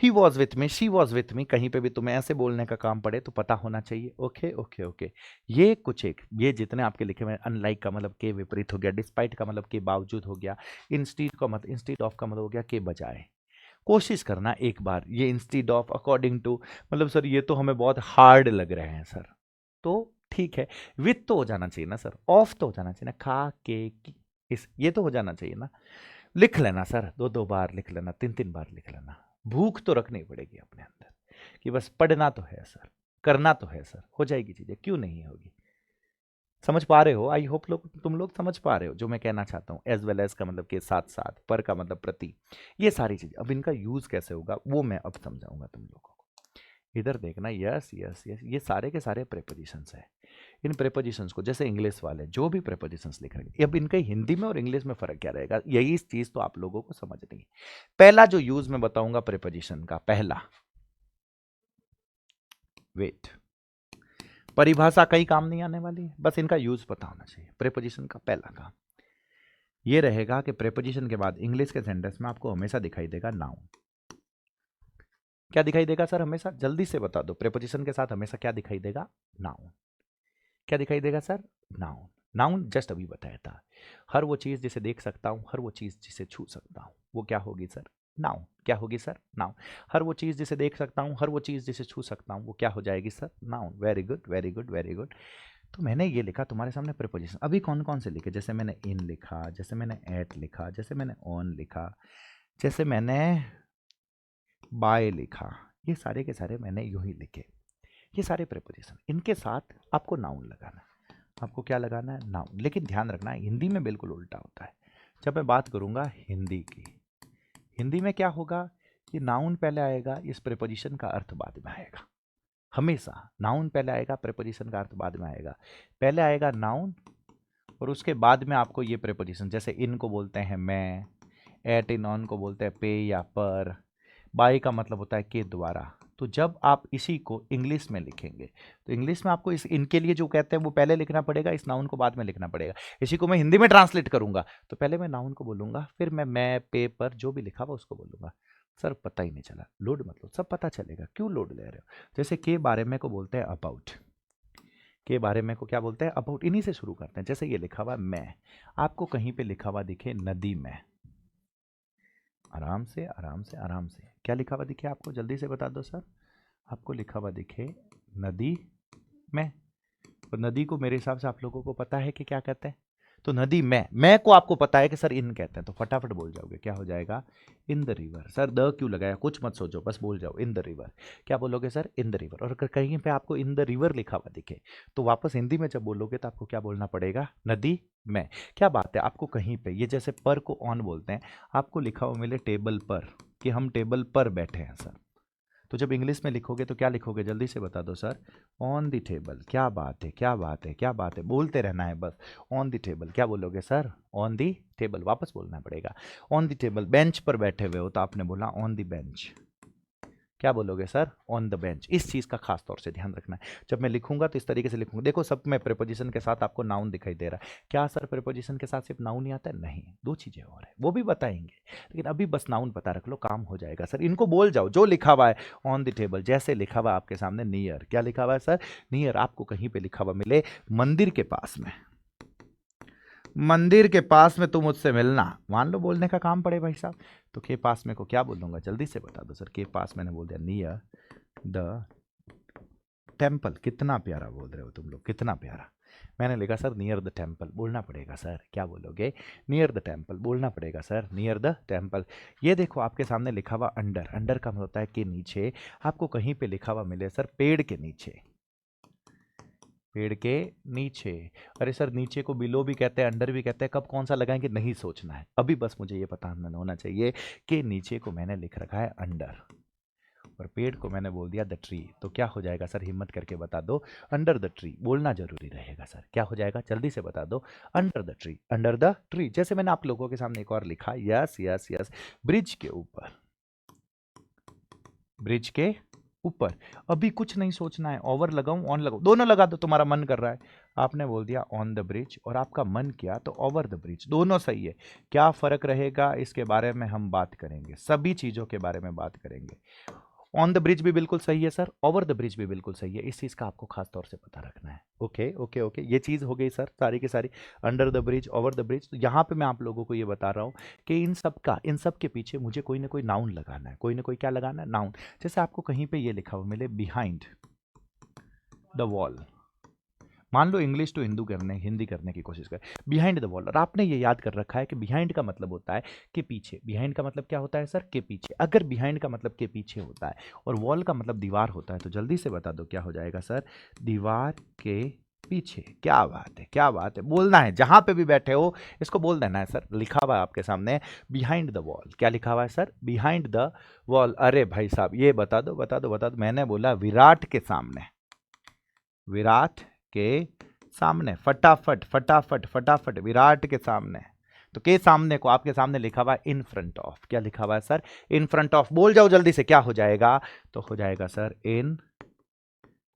He was with me, she was with me, कहीं पे भी तुम्हें ऐसे बोलने का काम पड़े तो पता होना चाहिए। Okay okay okay. ये कुछ एक, ये जितने आपके लिखे हुए, अनलाइक का मतलब के विपरीत हो गया, डिस्पाइट का मतलब के बावजूद हो गया, इंस्टीड का मतलब, इंस्टीड ऑफ का मतलब हो गया के बजाय। कोशिश करना एक बार, ये इंस्टीड ऑफ, अकॉर्डिंग टू, मतलब सर ये तो हमें बहुत हार्ड लग रहे हैं सर, तो ठीक है। विथ तो हो जाना चाहिए ना सर, ऑफ तो हो जाना चाहिए ना, खा के की, इस, ये तो हो जाना चाहिए ना। लिख लेना सर, दो दो बार लिख लेना, तीन तीन बार लिख लेना। भूख तो रखनी पड़ेगी अपने अंदर कि बस पढ़ना तो है सर, करना तो है सर, हो जाएगी चीजें, क्यों नहीं होगी। समझ पा रहे हो? आई होप लोग, तुम लोग समझ पा रहे हो जो मैं कहना चाहता हूँ। एज वेल एज का मतलब के साथ साथ, पर का मतलब प्रति, ये सारी चीजें। अब इनका यूज कैसे होगा वो मैं अब समझाऊंगा तुम लोगों को। इधर देखना, यस यस यस, ये सारे के सारे प्रेपोजिशंस है। इन प्रेपोजिशंस को, जैसे इंग्लिश वाले जो भी प्रेपोजिशंस लिख रहे हैं, अब इनके हिंदी में और इंग्लिश में फर्क क्या रहेगा, यही चीज तो आप लोगों को समझनी है। पहला जो यूज मैं बताऊंगा प्रेपोजिशन का, पहला वेट, परिभाषा कहीं काम नहीं आने वाली है, बस इनका यूज पता होना चाहिए। प्रेपोजिशन का पहला काम ये रहेगा कि प्रेपोजिशन के बाद इंग्लिश के सेंटेंस में आपको हमेशा दिखाई देगा नाउन। क्या दिखाई देगा सर? हमेशा, जल्दी से बता दो, प्रेपोजिशन के साथ हमेशा क्या दिखाई देगा? नाउन। क्या दिखाई देगा सर? नाउन। नाउन जस्ट अभी बताया था, हर वो चीज जिसे देख सकता हूं, हर वो चीज जिसे छू सकता हूं, वो क्या होगी सर? नाउन। क्या होगी सर? नाउन। हर वो चीज जिसे देख सकता हूं, हर वो चीज जिसे छू सकता हूं, वो क्या हो जाएगी sir? Noun. Very good very good very good. तो मैंने ये लिखा तुम्हारे सामने प्रीपोजिशन। अभी कौन कौन से लिखे? जैसे मैंने इन लिखा, जैसे मैंने एट लिखा, जैसे मैंने ऑन लिखा, जैसे मैंने बाय लिखा, ये सारे के सारे मैंने यूं ही लिखे। ये सारे प्रीपोजिशन, इनके साथ आपको नाउन लगाना है। आपको क्या लगाना है? नाउन। लेकिन ध्यान रखना हिंदी में बिल्कुल उल्टा होता है। जब मैं बात करूंगा हिंदी की, हिंदी में क्या होगा कि नाउन पहले आएगा, इस प्रीपोजिशन का अर्थ बाद में आएगा। हमेशा नाउन पहले आएगा, प्रीपोजिशन का अर्थ बाद में आएगा। पहले आएगा नाउन और उसके बाद में आपको ये प्रीपोजिशन, जैसे इन को बोलते हैं मैं, एट इन ऑन को बोलते हैं पे या पर, बाय का मतलब होता है के द्वारा। तो जब आप इसी को इंग्लिश में लिखेंगे तो इंग्लिश में आपको इस इनके लिए जो कहते हैं वो पहले लिखना पड़ेगा, इस नाउन को बाद में लिखना पड़ेगा। इसी को मैं हिंदी में ट्रांसलेट करूंगा तो पहले मैं नाउन को बोलूंगा, फिर मैं पे पर जो भी लिखा हुआ उसको बोलूंगा। सर पता ही नहीं चला, लोड मतलब सब पता चलेगा, क्यों लोड ले रहे हो। जैसे के बारे में को बोलते हैं अबाउट, के बारे में को क्या बोलते हैं? अबाउट। इन्हीं से शुरू करते हैं। जैसे ये लिखा हुआ मैं, आपको कहीं पे लिखा हुआ दिखे नदी में, आराम से आराम से आराम से, क्या लिखा हुआ दिखे आपको? जल्दी से बता दो सर। आपको लिखा हुआ दिखे नदी में, तो नदी को मेरे हिसाब से आप लोगों को पता है कि क्या कहते हैं। तो नदी में, मैं को आपको पता है कि सर इन कहते हैं, तो फटाफट बोल जाओगे, क्या हो जाएगा? In the river. Sir the क्यों लगाया? कुछ मत सोचो, बस बोल जाओ इन द रिवर। क्या बोलोगे सर? In the river. और अगर कहीं पे आपको इन द रिवर लिखा हुआ दिखे तो वापस हिंदी में जब बोलोगे तो आपको क्या बोलना पड़ेगा? नदी में। क्या बात है, आपको कहीं पे, ये जैसे पर को ऑन बोलते हैं, आपको लिखा हुआ मिले टेबल पर, कि हम टेबल पर बैठे हैं सर, तो जब इंग्लिश में लिखोगे तो क्या लिखोगे? जल्दी से बता दो सर। On the table. क्या बात है, क्या बात है, क्या बात है, बोलते रहना है बस। On the table. क्या बोलोगे सर? On the table. वापस बोलना पड़ेगा। On the table. बेंच पर बैठे हुए हो तो आपने बोला ऑन द बेंच। क्या बोलोगे सर? On the bench. इस चीज का खास तौर से ध्यान रखना है। जब मैं लिखूंगा तो इस तरीके से लिखूंगा। देखो सब में प्रीपोजिशन के साथ आपको नाउन दिखाई दे रहा है। क्या सर प्रीपोजिशन के साथ सिर्फ नाउन ही आता है? नहीं, दो चीजें और है, वो भी बताएंगे, लेकिन अभी बस नाउन पता रख लो, काम हो जाएगा सर। इनको बोल जाओ जो लिखा हुआ है ऑन द टेबल। जैसे लिखा हुआ आपके सामने नियर, क्या लिखा हुआ है सर? नियर। आपको कहीं पे लिखा हुआ मिले मंदिर के पास में, मंदिर के पास में तुम मुझसे मिलना, मान लो बोलने का काम पड़े भाई साहब, तो के पास में को क्या बोलूंगा? जल्दी से बता दो सर। के पास मैंने बोल दिया नियर द टेम्पल। कितना प्यारा बोल रहे हो तुम लोग, कितना प्यारा। मैंने लिखा सर नियर द टेम्पल। बोलना पड़ेगा सर। क्या बोलोगे? Near the temple. बोलना पड़ेगा सर नियर द टेम्पल। ये देखो आपके सामने लिखा हुआ अंडर, अंडर का मतलब होता है कि नीचे। आपको कहीं पे लिखा हुआ मिले सर पेड़ के नीचे, पेड़ के नीचे। अरे सर नीचे को बिलो भी कहते हैं, अंडर भी कहते हैं, कब कौन सा लगाएंगे नहीं सोचना है, अभी बस मुझे ये पता होना चाहिए कि नीचे को मैंने लिख रखा है अंडर, और पेड़ को मैंने बोल दिया द ट्री, तो क्या हो जाएगा सर, हिम्मत करके बता दो, अंडर द ट्री। बोलना जरूरी रहेगा सर, क्या हो जाएगा जल्दी से बता दो, under the tree, under the tree. जैसे मैंने आप लोगों के सामने एक और लिखा, यस यस यस, ब्रिज के ऊपर, ब्रिज के ऊपर। अभी कुछ नहीं सोचना है, ओवर लगाऊं ऑन लगाऊं, दोनों लगा दो, तुम्हारा मन कर रहा है। आपने बोल दिया ऑन द ब्रिज और आपका मन किया तो ओवर द ब्रिज, दोनों सही है। क्या फर्क रहेगा इसके बारे में हम बात करेंगे, सभी चीजों के बारे में बात करेंगे। ऑन द ब्रिज भी बिल्कुल सही है सर, ओवर द ब्रिज भी बिल्कुल सही है, इस चीज का आपको खास तौर से पता रखना है। ओके ओके ओके, ये चीज हो गई सर सारी की सारी, under the bridge, over the bridge. तो यहाँ पे मैं आप लोगों को ये बता रहा हूँ कि इन सब के पीछे मुझे कोई ना कोई नाउन लगाना है, कोई ना कोई क्या लगाना है, नाउन। जैसे आपको कहीं पे ये लिखा हुआ मिले, बिहाइंड द वॉल, मान लो इंग्लिश टू हिंदी करने की कोशिश करें, बिहाइंड द वॉल, और आपने ये याद कर रखा है कि बिहाइंड का मतलब होता है कि पीछे। बिहाइंड का मतलब क्या होता है सर, के पीछे। अगर बिहाइंड का मतलब के पीछे होता है और वॉल का मतलब दीवार होता है, तो जल्दी से बता दो क्या हो जाएगा सर, दीवार के पीछे। क्या बात है, क्या बात है, बोलना है जहां पे भी बैठे हो, इसको बोल देना है सर। लिखा हुआ है आपके सामने बिहाइंड द वॉल, क्या लिखा हुआ है सर, बिहाइंड द वॉल। अरे भाई साहब ये बता दो बता दो बता दो, मैंने बोला विराट के सामने, विराट के सामने, फटाफट फटाफट फटाफट, विराट के सामने। तो के सामने को आपके सामने लिखा हुआ है इन फ्रंट ऑफ, क्या लिखा हुआ है सर, इन फ्रंट ऑफ। बोल जाओ जल्दी से, क्या हो जाएगा, तो हो जाएगा sir in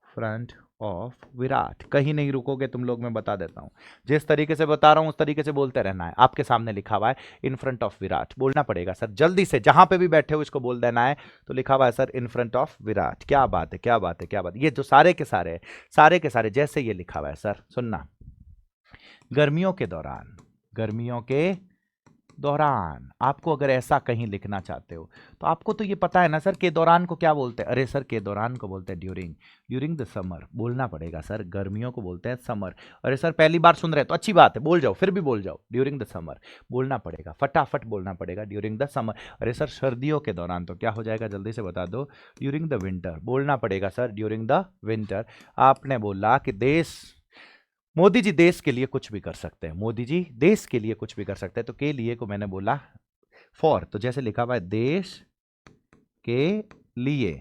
front of Virat. कहीं नहीं रुकोगे तुम लोग, मैं बता देता हूं, जिस तरीके से बता रहा हूं उस तरीके से बोलते रहना है। आपके सामने लिखा हुआ है इन फ्रंट ऑफ विराट, बोलना पड़ेगा सर जल्दी से, जहां पे भी बैठे हो इसको बोल देना है। तो लिखा हुआ है sir in front of Virat. क्या बात है, क्या बात है, क्या बात है। ये जो सारे के सारे जैसे ये लिखा हुआ है सर, सुनना, गर्मियों के दौरान, गर्मियों के दौरान। आपको अगर ऐसा कहीं लिखना चाहते हो तो आपको तो ये पता है ना सर, के दौरान को क्या बोलते हैं, अरे सर के दौरान को बोलते हैं ड्यूरिंग, ड्यूरिंग द समर। बोलना पड़ेगा सर, गर्मियों को बोलते हैं समर। अरे सर पहली बार सुन रहे तो अच्छी बात है, बोल जाओ, फिर भी बोल जाओ, ड्यूरिंग द समर। बोलना पड़ेगा, फटाफट बोलना पड़ेगा, ड्यूरिंग द समर। अरे सर सर्दियों के दौरान, तो क्या हो जाएगा जल्दी से बता दो, ड्यूरिंग द विंटर। बोलना पड़ेगा सर ड्यूरिंग द विंटर। आपने बोला कि मोदी जी देश के लिए कुछ भी कर सकते हैं, मोदी जी देश के लिए कुछ भी कर सकते हैं, तो के लिए को मैंने बोला फॉर। तो जैसे लिखा हुआ है देश के लिए,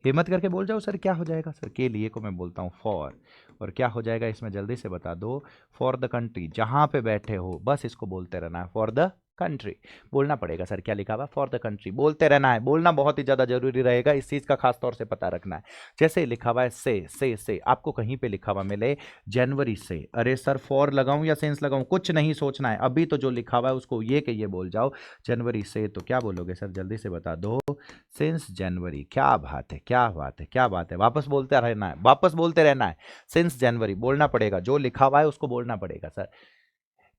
हिम्मत करके बोल जाओ सर, क्या हो जाएगा सर, के लिए को मैं बोलता हूं फॉर, और क्या हो जाएगा इसमें जल्दी से बता दो, फॉर द कंट्री। जहां पे बैठे हो बस इसको बोलते रहना है, फॉर द कंट्री। बोलना पड़ेगा सर, क्या लिखा हुआ, फॉर द कंट्री। बोलते रहना है, बोलना बहुत ही ज्यादा जरूरी रहेगा, इस चीज का खास तौर से पता रखना है। जैसे लिखा हुआ है से आपको कहीं पे लिखा हुआ मिले जनवरी से, अरे सर फॉर लगाऊं या सेंस लगाऊं, कुछ नहीं सोचना है, अभी तो जो लिखा हुआ है उसको ये के ये बोल जाओ, जनवरी से। तो क्या बोलोगे सर, जल्दी से बता दो, सिंस जनवरी। क्या बात है, क्या बात है, क्या बात है, वापस बोलते रहना है, वापस बोलते रहना है, सिंस जनवरी। बोलना पड़ेगा, जो लिखा हुआ है उसको बोलना पड़ेगा सर।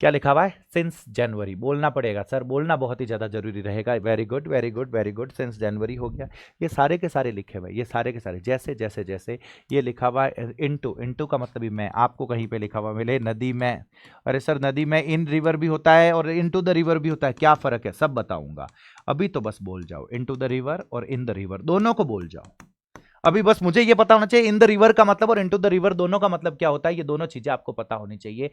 क्या लिखा हुआ है, सिंस जनवरी। बोलना पड़ेगा सर, बोलना बहुत ही ज्यादा जरूरी रहेगा। Very good very good very good, since January हो गया। ये सारे के सारे लिखे हुए, ये सारे के सारे जैसे जैसे जैसे ये लिखा हुआ है इनटू, इनटू का मतलब भी मैं, आपको कहीं पे लिखा हुआ मिले नदी में, अरे सर नदी में इन रिवर भी होता है और इनटू द रिवर भी होता है, क्या फर्क है सब बताऊंगा। अभी तो बस बोल जाओ, इनटू द रिवर और इन द रिवर दोनों को बोल जाओ। अभी बस मुझे ये पता होना चाहिए इन द रिवर का मतलब और इनटू द रिवर दोनों का मतलब क्या होता है, ये दोनों चीजें आपको पता होनी चाहिए।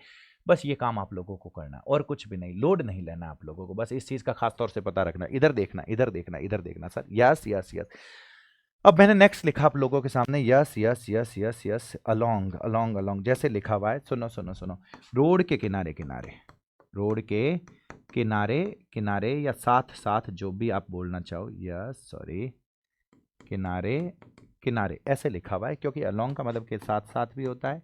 बस ये काम आप लोगों को करना और कुछ भी नहीं, लोड नहीं लेना आप लोगों को, बस इस चीज का खास तौर से पता रखना। इधर देखना इधर देखना इधर देखना सर, यस यस यस। अब मैंने नेक्स्ट लिखा आप लोगों के सामने, yes yes yes yes yes, along along along. जैसे लिखा हुआ है, सुनो सुनो सुनो, रोड के किनारे किनारे, रोड के किनारे किनारे या साथ साथ, जो भी आप बोलना चाहो, यस सॉरी, किनारे किनारे ऐसे लिखा हुआ है, क्योंकि अलोंग का मतलब के साथ साथ भी होता है,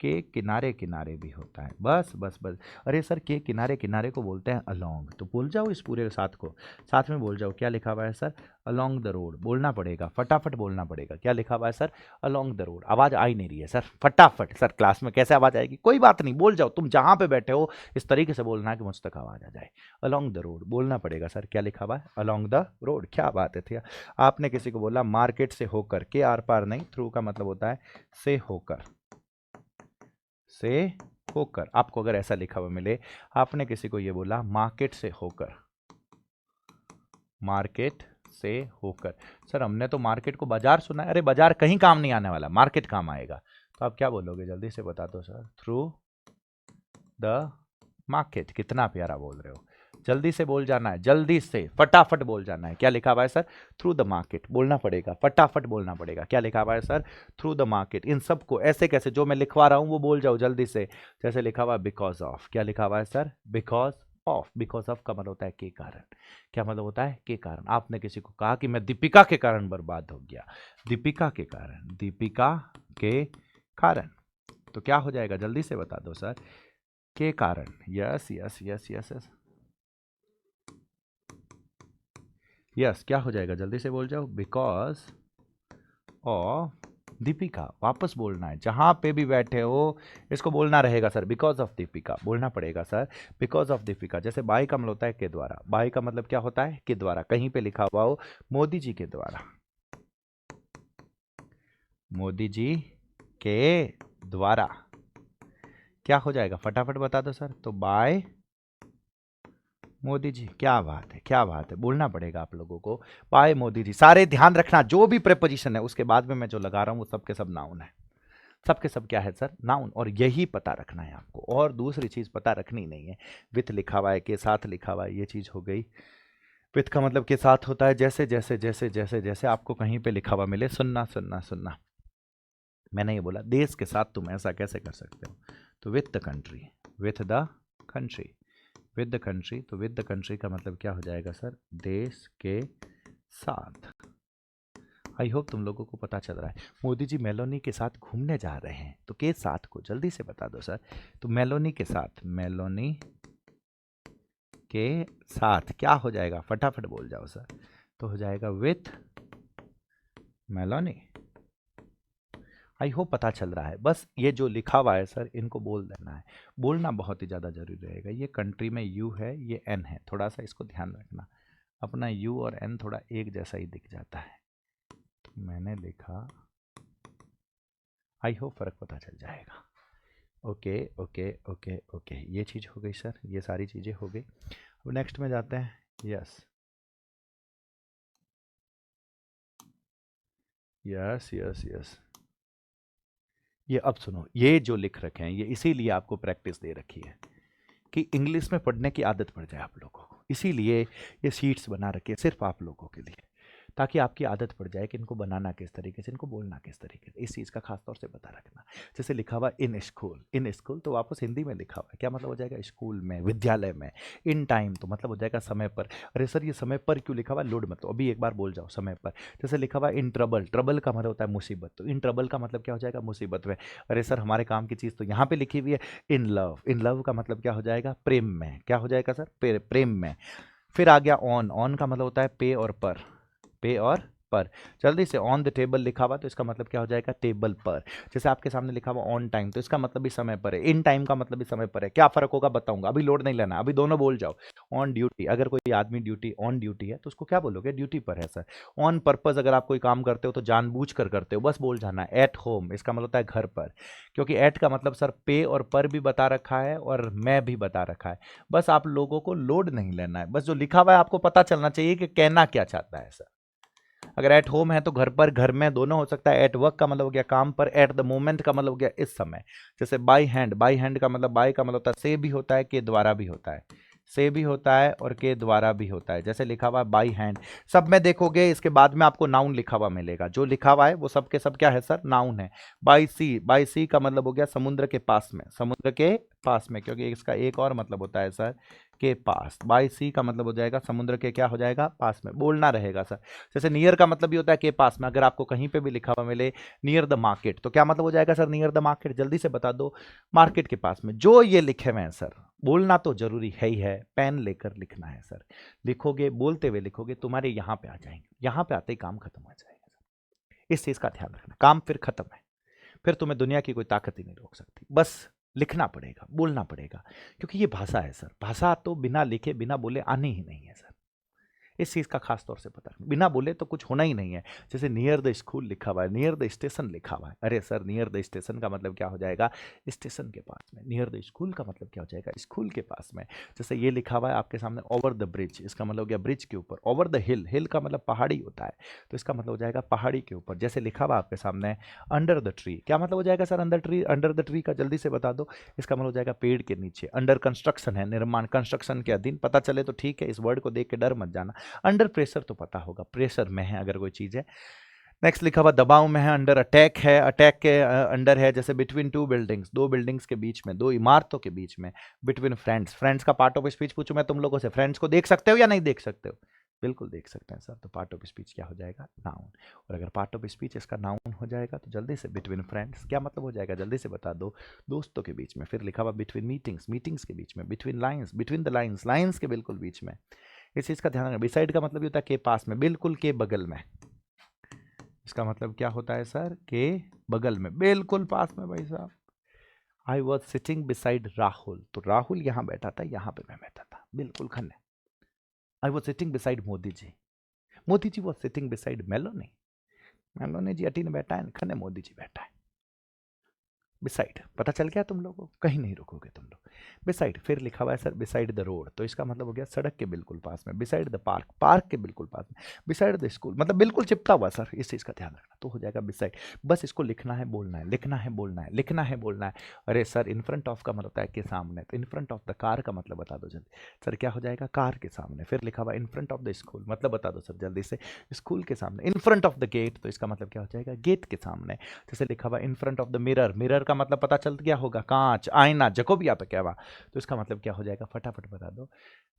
के किनारे किनारे भी होता है। बस बस बस, अरे सर के किनारे किनारे को बोलते हैं अलोंग, तो बोल जाओ इस पूरे साथ को, साथ में बोल जाओ, क्या लिखा हुआ है सर, अलोंग द रोड। बोलना पड़ेगा, फटाफट बोलना पड़ेगा, क्या लिखा हुआ है सर, अलोंग द रोड। आवाज आ ही नहीं रही है सर, फटाफट सर, क्लास में कैसे आवाज आएगी, कोई बात नहीं, बोल जाओ, तुम जहां पे बैठे हो इस तरीके से बोलना है कि मुझ तक आवाज आ जाए। अलोंग द रोड बोलना पड़ेगा सर, क्या लिखा हुआ है, अलोंग द रोड। क्या बात है थी। आपने किसी को बोला मार्केट से होकर, के आर पार नहीं, थ्रू का मतलब होता है से होकर, से होकर। आपको अगर ऐसा लिखा हुआ मिले, आपने किसी को ये बोला मार्केट से होकर, मार्केट से होकर। सर हमने तो मार्केट को बाजार सुना है, अरे बाजार कहीं काम नहीं आने वाला, मार्केट काम आएगा। तो आप क्या बोलोगे जल्दी से बता दो सर, थ्रू द मार्केट। कितना प्यारा बोल रहे हो। जल्दी से बोल जाना है, जल्दी से फटाफट बोल जाना है। क्या लिखा हुआ है सर? Through the market. बोलना पड़ेगा, फटाफट बोलना पड़ेगा। क्या लिखा हुआ है सर? Through the market. इन सबको ऐसे कैसे, जो मैं लिखवा रहा हूं वो बोल जाओ जल्दी से। जैसे लिखा हुआ है बिकॉज ऑफ। क्या लिखा हुआ है sir? Because of. Because of का मतलब होता है के कारण। क्या मतलब होता है? के कारण। आपने किसी को कहा कि मैं दीपिका के कारण बर्बाद हो गया, दीपिका के कारण, दीपिका के कारण, तो क्या हो जाएगा? जल्दी से बता दो सर। के कारण। Yes yes yes yes yes yes. क्या हो जाएगा? जल्दी से बोल जाओ। Because of Deepika. वापस बोलना है, जहां पे भी बैठे हो इसको बोलना रहेगा सर। बिकॉज ऑफ दीपिका बोलना पड़ेगा सर। Because of Deepika. जैसे बाई का मतलब होता है के द्वारा। बाई का मतलब क्या होता है? के द्वारा। कहीं पे लिखा हुआ हो मोदी जी के द्वारा, मोदी जी के द्वारा। क्या हो जाएगा? फटाफट बता दो सर। तो बाय मोदी जी। क्या बात है, क्या बात है। बोलना पड़ेगा आप लोगों को, बाय मोदी जी। सारे ध्यान रखना, जो भी प्रेपोजिशन है उसके बाद में मैं जो लगा रहा हूं वो सब के सब नाउन है। सब के सब क्या है सर? नाउन। और यही पता रखना है आपको, और दूसरी चीज पता रखनी नहीं है। विथ लिखा हुआ है, के साथ लिखा हुआ है, ये चीज हो गई। विथ का मतलब के साथ होता है। जैसे जैसे जैसे जैसे जैसे आपको कहीं पे लिखा हुआ मिले, सुनना सुनना सुनना। मैंने ये बोला देश के साथ तुम ऐसा कैसे कर सकते हो, तो with the country, with the country, with the country. तो विद द कंट्री का मतलब क्या हो जाएगा सर? देश के साथ। आई होप तुम लोगों को पता चल रहा है। मोदी जी मेलोनी के साथ घूमने जा रहे हैं, तो के साथ को जल्दी से बता दो सर। तो मेलोनी के साथ, मेलोनी के साथ क्या हो जाएगा? फटाफट बोल जाओ सर। तो हो जाएगा विथ मेलोनी। आई होप पता चल रहा है। बस ये जो लिखा हुआ है सर इनको बोल देना है। बोलना बहुत ही ज़्यादा जरूरी रहेगा। ये कंट्री में यू है, ये एन है, थोड़ा सा इसको ध्यान रखना। अपना यू और एन थोड़ा एक जैसा ही दिख जाता है, तो मैंने लिखा। आई होप फर्क पता चल जाएगा। ओके ओके ओके ओके, ये चीज़ हो गई सर, ये सारी चीज़ें हो गई। अब नेक्स्ट में जाते हैं। Yes yes yes yes. ये अब सुनो, ये जो लिख रखे हैं ये इसीलिए आपको प्रैक्टिस दे रखी है कि इंग्लिश में पढ़ने की आदत पड़ जाए आप लोगों को। इसीलिए ये शीट्स बना रखी है सिर्फ आप लोगों के लिए, ताकि आपकी आदत पड़ जाए कि इनको बनाना किस तरीके से, इनको बोलना किस तरीके से। इस चीज़ का खास तौर से पता रखना। जैसे लिखा हुआ इन स्कूल, इन स्कूल तो वापस हिंदी में लिखा हुआ है, क्या मतलब हो जाएगा? स्कूल में, विद्यालय में। इन टाइम तो मतलब हो जाएगा समय पर। अरे सर ये समय पर क्यों लिखा हुआ? लोड मत लो, अभी एक बार बोल जाओ समय पर। जैसे लिखा हुआ इन ट्रबल, ट्रबल का मतलब होता है मुसीबत, तो इन ट्रबल का मतलब क्या हो जाएगा? मुसीबत में। अरे सर हमारे काम की चीज़ तो यहाँ पे लिखी हुई है इन लव, इन लव का मतलब क्या हो जाएगा? प्रेम में। क्या हो जाएगा सर? प्रेम में। फिर आ गया ऑन, ऑन का मतलब होता है पे और पर, पे और पर। जल्दी से, ऑन द टेबल लिखा हुआ तो इसका मतलब क्या हो जाएगा? टेबल पर। जैसे आपके सामने लिखा हुआ ऑन टाइम, तो इसका मतलब भी समय पर है। इन टाइम का मतलब भी समय पर है। क्या फर्क होगा बताऊंगा, अभी लोड नहीं लेना, अभी दोनों बोल जाओ। ऑन ड्यूटी, अगर कोई आदमी ड्यूटी, ऑन ड्यूटी है तो उसको क्या बोलोगे? ड्यूटी पर है सर। ऑन पर्पज, अगर आप कोई काम करते हो तो जानबूझ कर करते हो, बस बोल जाना है। एट होम, इसका मतलब होता है घर पर, क्योंकि एट का मतलब सर पे और पर भी बता रखा है और मैं भी बता रखा है। बस आप लोगों को लोड नहीं लेना है, बस जो लिखा हुआ है आपको पता चलना चाहिए कि कहना क्या चाहता है सर। अगर एट होम है तो घर पर, घर में, दोनों हो सकता है। एट वर्क का मतलब हो गया काम पर, एट द मोमेंट का मतलब हो गया इस समय। जैसे बाई हैंड, बाई हैंड का मतलब, बाई का मतलब होता है से भी होता है, के द्वारा भी होता है, से भी होता है और के द्वारा भी होता है। जैसे लिखा हुआ है बाई हैंड, सब में देखोगे इसके बाद में आपको नाउन लिखा हुआ मिलेगा। जो लिखा हुआ है वो सब के सब क्या है सर? नाउन है। बाई सी, बाई सी का मतलब हो गया समुद्र के पास में, समुद्र के पास में, क्योंकि इसका एक और मतलब होता है सर के पास। बाई सी का मतलब हो जाएगा समुद्र के क्या हो जाएगा? पास में। बोलना रहेगा सर। जैसे नियर का मतलब भी होता है के पास में। अगर आपको कहीं पे भी लिखा हुआ मिले नियर द मार्केट, तो क्या मतलब हो जाएगा सर? Near the market. जल्दी से बता दो। मार्केट के पास में। जो ये लिखे हुए हैं सर, बोलना तो जरूरी है ही है। पेन लेकर लिखना है सर। लिखोगे, बोलते हुए लिखोगे, तुम्हारे यहाँ पे आ जाएंगे। यहाँ पे आते ही काम खत्म हो जाएगा सर। इस चीज का ध्यान रखना। काम फिर खत्म है, फिर तुम्हें दुनिया की कोई ताकत ही नहीं रोक सकती। बस लिखना पड़ेगा, बोलना पड़ेगा, क्योंकि ये भाषा है सर। भाषा तो बिना लिखे, बिना बोले आनी ही नहीं है सर। इस चीज़ का खास तौर से पता रखना, बिना बोले तो कुछ होना ही नहीं है। जैसे नियर द स्कूल लिखा हुआ है, नियर द स्टेशन लिखा हुआ है, अरे सर नियर द स्टेशन का मतलब क्या हो जाएगा, स्टेशन के पास में। नियर द स्कूल का मतलब क्या हो जाएगा, स्कूल के पास में। जैसे ये लिखा हुआ है आपके सामने ओवर द ब्रिज, इसका मतलब हो गया ब्रिज के ऊपर। ओवर द हिल, हिल का मतलब पहाड़ी होता है, तो इसका मतलब हो जाएगा पहाड़ी के ऊपर। जैसे लिखा हुआ आपके सामने अंडर द ट्री, क्या मतलब हो जाएगा sir under tree, under the tree का जल्दी से बता दो। इसका मतलब हो जाएगा पेड़ के नीचे। अंडर कंस्ट्रक्शन है, निर्माण, कंस्ट्रक्शन के अधीन, पता चले तो ठीक है, इस वर्ड को देख के डर मत जाना। अंडर प्रेशर तो पता होगा, प्रेशर में है अगर कोई चीज़ है। नेक्स्ट लिखा हुआ दबाव में है, अंडर अटैक है, अटैक के अंडर है। जैसे बिटवीन टू बिल्डिंग्स, दो बिल्डिंग्स के बीच में, दो इमारतों के बीच में। बिटवीन फ्रेंड्स, फ्रेंड्स का पार्ट ऑफ स्पीच पूछूं मैं तुम लोगों से, फ्रेंड्स को देख सकते हो या नहीं देख सकते हो, बिल्कुल देख सकते हैं सर। तो पार्ट ऑफ स्पीच क्या हो जाएगा, नाउन। और अगर पार्ट ऑफ स्पीच इसका नाउन हो जाएगा तो जल्दी से बिटवीन फ्रेंड्स क्या मतलब हो जाएगा, जल्दी से बता दो, दोस्तों के बीच में। फिर लिखा हुआ बिटवीन मीटिंग्स, मीटिंग्स के बीच में। Between lines, between the lines, lines के बिल्कुल बीच में। इस चीज़ का ध्यान रखना। बिसाइड का मतलब ये होता है के पास में, बिल्कुल के बगल में। इसका मतलब क्या होता है सर, के बगल में, बिल्कुल पास में भाई साहब। आई वॉज सिटिंग बिसाइड राहुल, तो राहुल यहाँ बैठा था, यहाँ पे मैं बैठा था, बिल्कुल खन्ने। I was sitting beside Modi ji, Modi ji was sitting beside Meloni, Meloni ji अटी ने बैठा है, खन्ने मोदी जी बैठा है। बिसाइड पता चल गया तुम लोगों को, कहीं नहीं रुकोगे तुम लोग। बिसाइड, फिर लिखा हुआ है सर बिसाइड द रोड, तो इसका मतलब हो गया सड़क के बिल्कुल पास में। बिसाइड द पार्क, पार्क के बिल्कुल पास में। बिसाइड द स्कूल मतलब बिल्कुल चिपका हुआ सर, इस चीज़ का ध्यान रखना, तो हो जाएगा बिसाइड। बस इसको लिखना है, बोलना है, लिखना है, बोलना है, लिखना है, बोलना है। अरे सर इन फ्रंट ऑफ का मतलब होता है के सामने, तो इन फ्रंट ऑफ द कार का मतलब बता दो जल्दी सर, क्या हो जाएगा, कार के सामने। फिर लिखा हुआ in front of the school, मतलब बता दो सर जल्दी से, स्कूल के सामने। In front of the gate, तो इसका मतलब क्या हो जाएगा, गेट के सामने। जैसे लिखा हुआ in front of the mirror, mirror का मतलब पता चल गया होगा, कांच, आईना, जकोबिया पे क्या हुआ, तो इसका मतलब क्या हो जाएगा, फटाफट बता दो,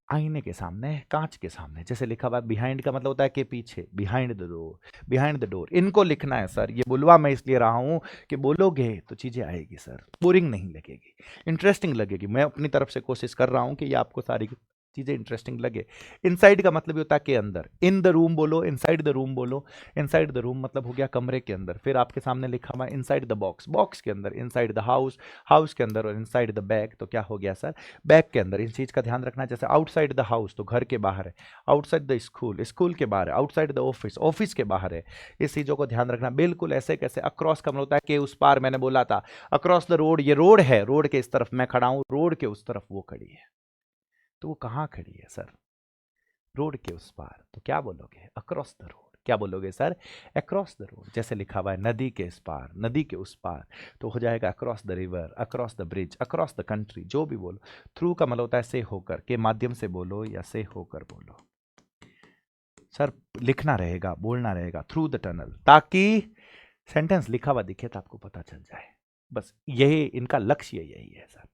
आईने के सामने, कांच के सामने। जैसे लिखा हुआ बिहाइंड का मतलब होता है कि पीछे, behind the door, behind the door. इनको लिखना है सर, ये बुलवा मैं इसलिए रहा हूं कि बोलोगे तो चीजें आएगी सर, बोरिंग नहीं लगेगी, इंटरेस्टिंग लगेगी। मैं अपनी तरफ से कोशिश कर रहा हूं कि ये आपको सारी चीजें इंटरेस्टिंग लगे। इनसाइड का मतलब होता है के अंदर, इन द रूम बोलो, इनसाइड द रूम बोलो। इनसाइड द रूम मतलब हो गया कमरे के अंदर। फिर आपके सामने लिखा हुआ इनसाइड द बॉक्स, बॉक्स के अंदर। इनसाइड द हाउस, हाउस के अंदर। और इनसाइड द बैग, तो क्या हो गया सर, बैग के अंदर। इस चीज का ध्यान रखना। जैसे आउटसाइड द हाउस, तो घर के बाहर है। आउटसाइड द स्कूल, स्कूल के बाहर है। आउटसाइड द ऑफिस, ऑफिस के बाहर है। इस चीजों को ध्यान रखना बिल्कुल। ऐसे कैसे, अक्रॉस का मतलब होता है कि उस पार, मैंने बोला था अक्रॉस द रोड, ये रोड है, रोड के इस तरफ मैं खड़ा हूं, रोड के उस तरफ वो खड़ी है, तो वो कहाँ खड़ी है सर, रोड के उस पार, तो क्या बोलोगे, अक्रॉस द रोड। क्या बोलोगे सर, अक्रॉस द रोड। जैसे लिखा हुआ है नदी के इस पार, नदी के उस पार, तो हो जाएगा across the river, across the bridge, across the country, जो भी बोलो। थ्रू का मतलब होता है से होकर, के माध्यम से बोलो या से होकर बोलो। सर लिखना रहेगा, बोलना रहेगा, थ्रू द टनल, ताकि सेंटेंस लिखा हुआ दिखे तो आपको पता चल जाए। बस यही इनका लक्ष्य, यही है सर,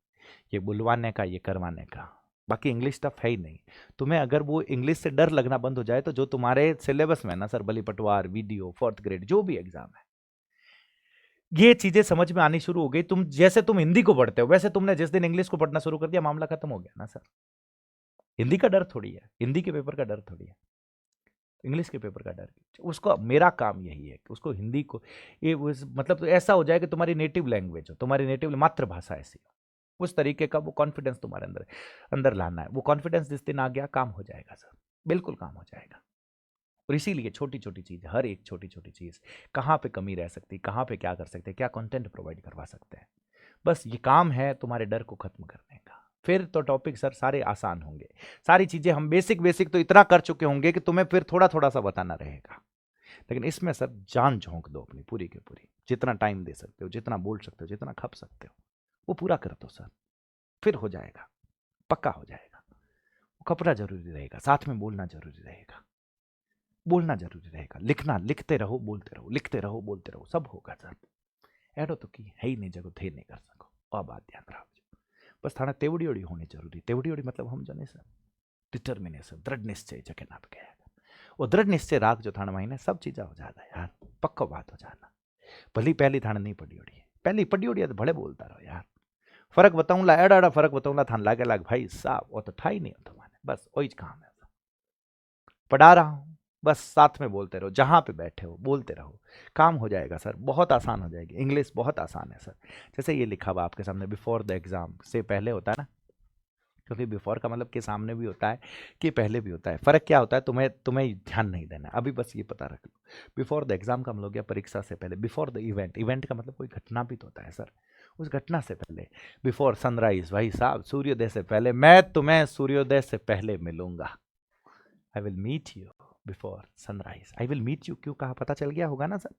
ये बुलवाने का, ये करवाने का। बाकी इंग्लिश टफ है ही नहीं। तुम्हें अगर वो इंग्लिश से डर लगना बंद हो जाए तो जो तुम्हारे सिलेबस में ना सर, बली पटवार, वीडियो, फोर्थ ग्रेड, जो भी एग्जाम है, ये चीजें समझ में आनी शुरू हो गई। तुम जैसे तुम हिंदी को पढ़ते हो, वैसे तुमने जिस दिन इंग्लिश को पढ़ना शुरू कर दिया, मामला खत्म हो गया ना सर। हिंदी का डर थोड़ी है, हिंदी के पेपर का डर थोड़ी है, इंग्लिश के पेपर का डर। उसको मेरा काम यही है कि उसको हिंदी को ये मतलब तो ऐसा हो जाए कि तुम्हारी नेटिव लैंग्वेज हो, तुम्हारी नेटिव मातृभाषा ऐसी हो, उस तरीके का वो कॉन्फिडेंस तुम्हारे अंदर अंदर लाना है। वो कॉन्फिडेंस जिस दिन आ गया, काम हो जाएगा सर, बिल्कुल काम हो जाएगा। और इसीलिए छोटी छोटी चीज़, हर एक छोटी छोटी चीज़, कहाँ पे कमी रह सकती, कहाँ पे क्या कर सकते हैं, क्या कंटेंट प्रोवाइड करवा सकते हैं, बस ये काम है तुम्हारे डर को खत्म करने का। फिर तो टॉपिक सर सारे आसान होंगे। सारी चीज़ें हम बेसिक बेसिक तो इतना कर चुके होंगे कि तुम्हें फिर थोड़ा थोड़ा सा बताना रहेगा। लेकिन इसमें सर जान झोंक दो अपनी पूरी की पूरी, जितना टाइम दे सकते हो, जितना बोल सकते हो, जितना खप सकते हो, वो पूरा कर दो सर, फिर हो जाएगा, पक्का हो जाएगा। खपना जरूरी रहेगा, साथ में बोलना जरूरी रहेगा, बोलना जरूरी रहेगा, लिखना, लिखते रहो, बोलते रहो, लिखते रहो, बोलते रहो, सब होगा सर। एडो तो की है ही नहीं जगह थे नहीं कर सको। और बात ध्यान रखो, बस थाना तेवड़ी ओड़ी होनी जरूरी। तेवड़ी ओड़ी मतलब हम जाने सर, डिटर्मिनेशन, दृढ़ निश्चय जगह ना गया, वो दृढ़ निश्चय राग जो थाना महीने सब चीज़ हो जाता यार, पक्का बात हो जाना। भली पहली थाना नहीं पड़ी ओड़ी है, पहली पड़ी ओड़ी है तो भले बोलता रहो यार। फर्क बताऊँ ला, एडा एडा फर्क बताऊँ ला, थान लागे लाग भाई साहब, वो तो था ही नहीं होता माने, बस वही काम है। पढ़ा रहा हूँ, बस साथ में बोलते रहो, जहाँ पे बैठे हो बोलते रहो, काम हो जाएगा सर, बहुत आसान हो जाएगी। इंग्लिश बहुत आसान है सर। जैसे ये लिखा हुआ आपके सामने, बिफोर द एग्जाम, से पहले होता है ना, क्योंकि बिफोर का मतलब के सामने भी होता है, कि पहले भी होता है। फर्क क्या होता है तुम्हें तुम्हें ध्यान नहीं देना है, अभी बस ये पता रख लो। बिफोर द एग्जाम का मतलब हो गया परीक्षा से पहले, बिफोर द इवेंट, इवेंट का मतलब कोई घटना भी तो होता है सर, उस घटना से पहले। बिफोर सनराइज, भाई साहब सूर्योदय से पहले, मैं तुम्हें सूर्योदय से पहले मिलूंगा। I will meet you before sunrise, I will meet you, क्यों कहा, पता चल गया होगा ना सर।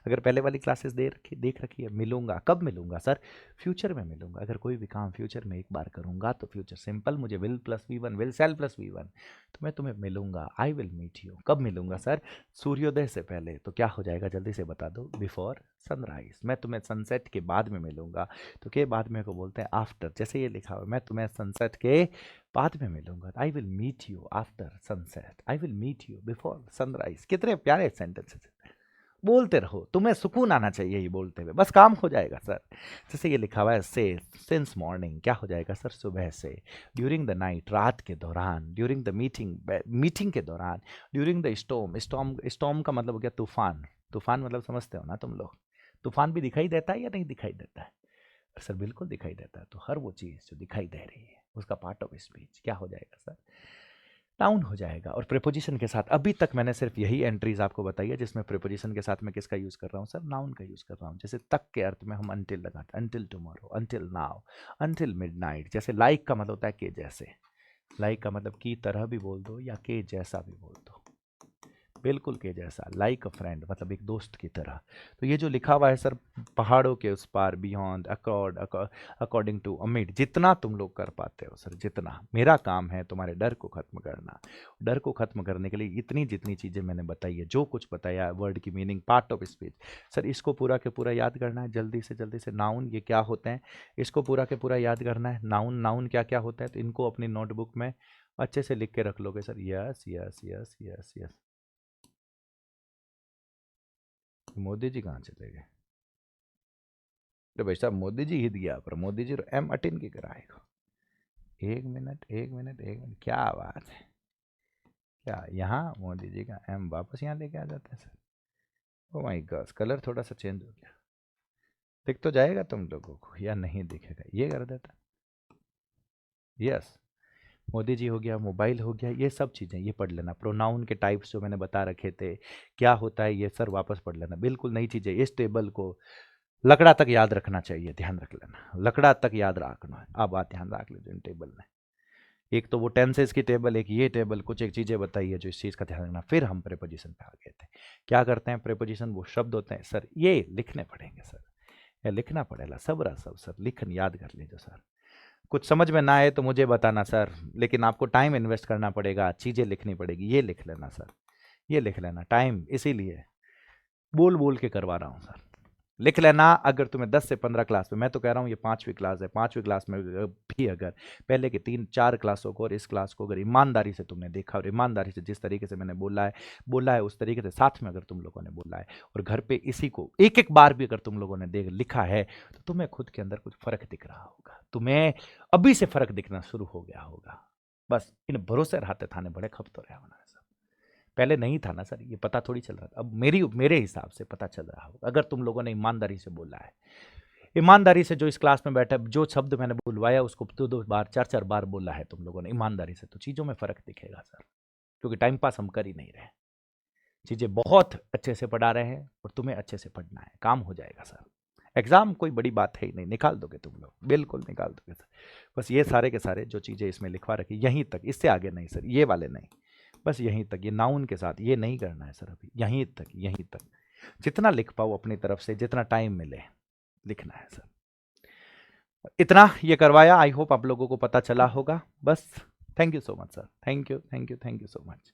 अगर पहले वाली क्लासेस देख रखी है, मिलूंगा कब मिलूंगा सर, फ्यूचर में मिलूंगा। अगर कोई भी काम फ्यूचर में एक बार करूंगा तो फ्यूचर सिंपल, मुझे will plus V one, will sell plus V one, तो मैं तुम्हें मिलूंगा, आई विल मीट यू। कब मिलूंगा सर, सूर्योदय से पहले। तो क्या हो जाएगा, जल्दी से बता दो, बिफोर सनराइज। मैं तुम्हें सनसेट के बाद में मिलूंगा, तो के बाद में को बोलते हैं आफ्टर। जैसे ये लिखा हुआ, मैं तुम्हें सनसेट के बाद में मिलूंगा, I will meet you after sunset, I will meet you before sunrise. कितने प्यारे सेंटेंसेस, बोलते रहो, तुम्हें सुकून आना चाहिए ये बोलते हुए, बस काम हो जाएगा सर। जैसे ये लिखा हुआ है, से सिंस मॉर्निंग, क्या हो जाएगा सर, सुबह से। ड्यूरिंग द नाइट, रात के दौरान। ड्यूरिंग द मीटिंग, मीटिंग के दौरान। During the storm, storm, storm का मतलब हो गया तूफान। तूफान मतलब समझते हो ना तुम लोग, तूफान भी दिखाई देता है या नहीं दिखाई देता है, सर बिल्कुल दिखाई देता है। तो हर वो चीज़ जो दिखाई दे रही है उसका पार्ट ऑफ स्पीच क्या हो जाएगा सर, नाउन हो जाएगा। और प्रीपोजिशन के साथ, अभी तक मैंने सिर्फ यही एंट्रीज आपको बताई है जिसमें प्रीपोजिशन के साथ मैं किसका यूज कर रहा हूँ सर, नाउन का यूज कर रहा हूँ। जैसे तक के अर्थ में हम अंटिल लगाते हैं, until tomorrow, until now, until midnight. जैसे लाइक का मतलब होता है के जैसे, लाइक का मतलब की तरह भी बोल दो या के जैसा भी बोल दो, बिल्कुल के जैसा, लाइक अ फ्रेंड मतलब एक दोस्त की तरह। तो ये जो लिखा हुआ है सर, पहाड़ों के उस पार, बियॉन्ड, अकॉर्डिंग टू, अमिड, जितना तुम लोग कर पाते हो सर, जितना। मेरा काम है तुम्हारे डर को खत्म करना। डर को खत्म करने के लिए इतनी जितनी चीज़ें मैंने बताई है, जो कुछ बताया, वर्ड की meaning, part of speech, sir इसको पूरा के पूरा याद करना है जल्दी से जल्दी से। नाउन ये क्या होते हैं, इसको पूरा के पूरा याद करना है। नाउन, नाउन क्या क्या होता है, तो इनको अपनी नोटबुक में अच्छे से लिख के रख लोगे sir. Yes yes yes yes yes. Modi ji कहाँ चले गए, तो भाई साहब मोदी जी हित गया, पर मोदी जी एम अटेन की कराएगा। एक मिनट एक मिनट एक मिनट, क्या बात है, क्या यहाँ मोदी जी का एम वापस यहाँ लेके आ जाते हैं sir. Oh my God, colour थोड़ा सा चेंज हो गया, दिख तो जाएगा तुम लोगों को या नहीं दिखेगा, ये कर देता। यस, मोदी जी हो गया, मोबाइल हो गया, ये सब चीज़ें ये पढ़ लेना। प्रोनाउन के टाइप्स जो मैंने बता रखे थे, क्या होता है ये सर वापस पढ़ लेना, बिल्कुल नई चीज़ें। इस टेबल को लकड़ा तक याद रखना चाहिए, ध्यान रख लेना, लकड़ा तक याद रखना है। अब बात ध्यान रख लीजिए इन टेबल में, एक तो वो टेंसेस की टेबल, एक ये टेबल, कुछ एक चीज़ें बताई है जो इस चीज़ का ध्यान रखना। फिर हम प्रेपोजिशन पे आ गए थे। क्या करते हैं प्रेपोजिशन, वो शब्द होते हैं सर, ये लिखने पड़ेंगे सर, या लिखना पड़ेगा सब रहा सब सर, लिखन याद कर लीजिए सर। कुछ समझ में ना आए तो मुझे बताना सर, लेकिन आपको टाइम इन्वेस्ट करना पड़ेगा, चीज़ें लिखनी पड़ेगी। ये लिख लेना सर, ये लिख लेना, टाइम इसीलिए बोल बोल के करवा रहा हूँ सर, लिख लेना। अगर तुम्हें 10 से 15 क्लास में, मैं तो कह रहा हूँ ये 5वीं क्लास है, 5वीं क्लास में भी अगर पहले के 3-4 क्लासों को और इस क्लास को अगर ईमानदारी से तुमने देखा और ईमानदारी से जिस तरीके से मैंने बोला है उस तरीके से साथ में अगर तुम लोगों ने बोला है, और घर पे इसी को एक एक बार भी अगर तुम लोगों ने देख लिखा है, तो तुम्हें खुद के अंदर कुछ फर्क दिख रहा होगा, तुम्हें अभी से फर्क दिखना शुरू हो गया होगा। बस इन भरोसे रहते थाने बड़े खप तो रहा होना सर, पहले नहीं था ना सर, ये पता थोड़ी चल रहा था, अब मेरे हिसाब से पता चल रहा होगा अगर तुम लोगों ने ईमानदारी से बोला है। ईमानदारी से जो इस क्लास में बैठा, जो शब्द मैंने बुलवाया उसको 2-2 बार 4-4 बार बोला है तुम लोगों ने ईमानदारी से, तो चीज़ों में फ़र्क दिखेगा सर, क्योंकि टाइम पास हम कर ही नहीं रहे, चीज़ें बहुत अच्छे से पढ़ा रहे हैं और तुम्हें अच्छे से पढ़ना है, काम हो जाएगा सर। एग्ज़ाम कोई बड़ी बात है ही नहीं, निकाल दोगे तुम लोग, बिल्कुल निकाल दोगे सर। बस ये सारे के सारे जो चीज़ें इसमें लिखवा रखी यहीं तक, इससे आगे नहीं सर, ये वाले नहीं, बस यहीं तक। ये नाउन के साथ ये नहीं करना है सर, अभी यहीं तक, यहीं तक जितना लिख पाओ अपनी तरफ से, जितना टाइम मिले लिखना है सर। इतना ये करवाया, आई होप आप लोगों को पता चला होगा बस। Thank you so much sir, thank you thank you thank you so much.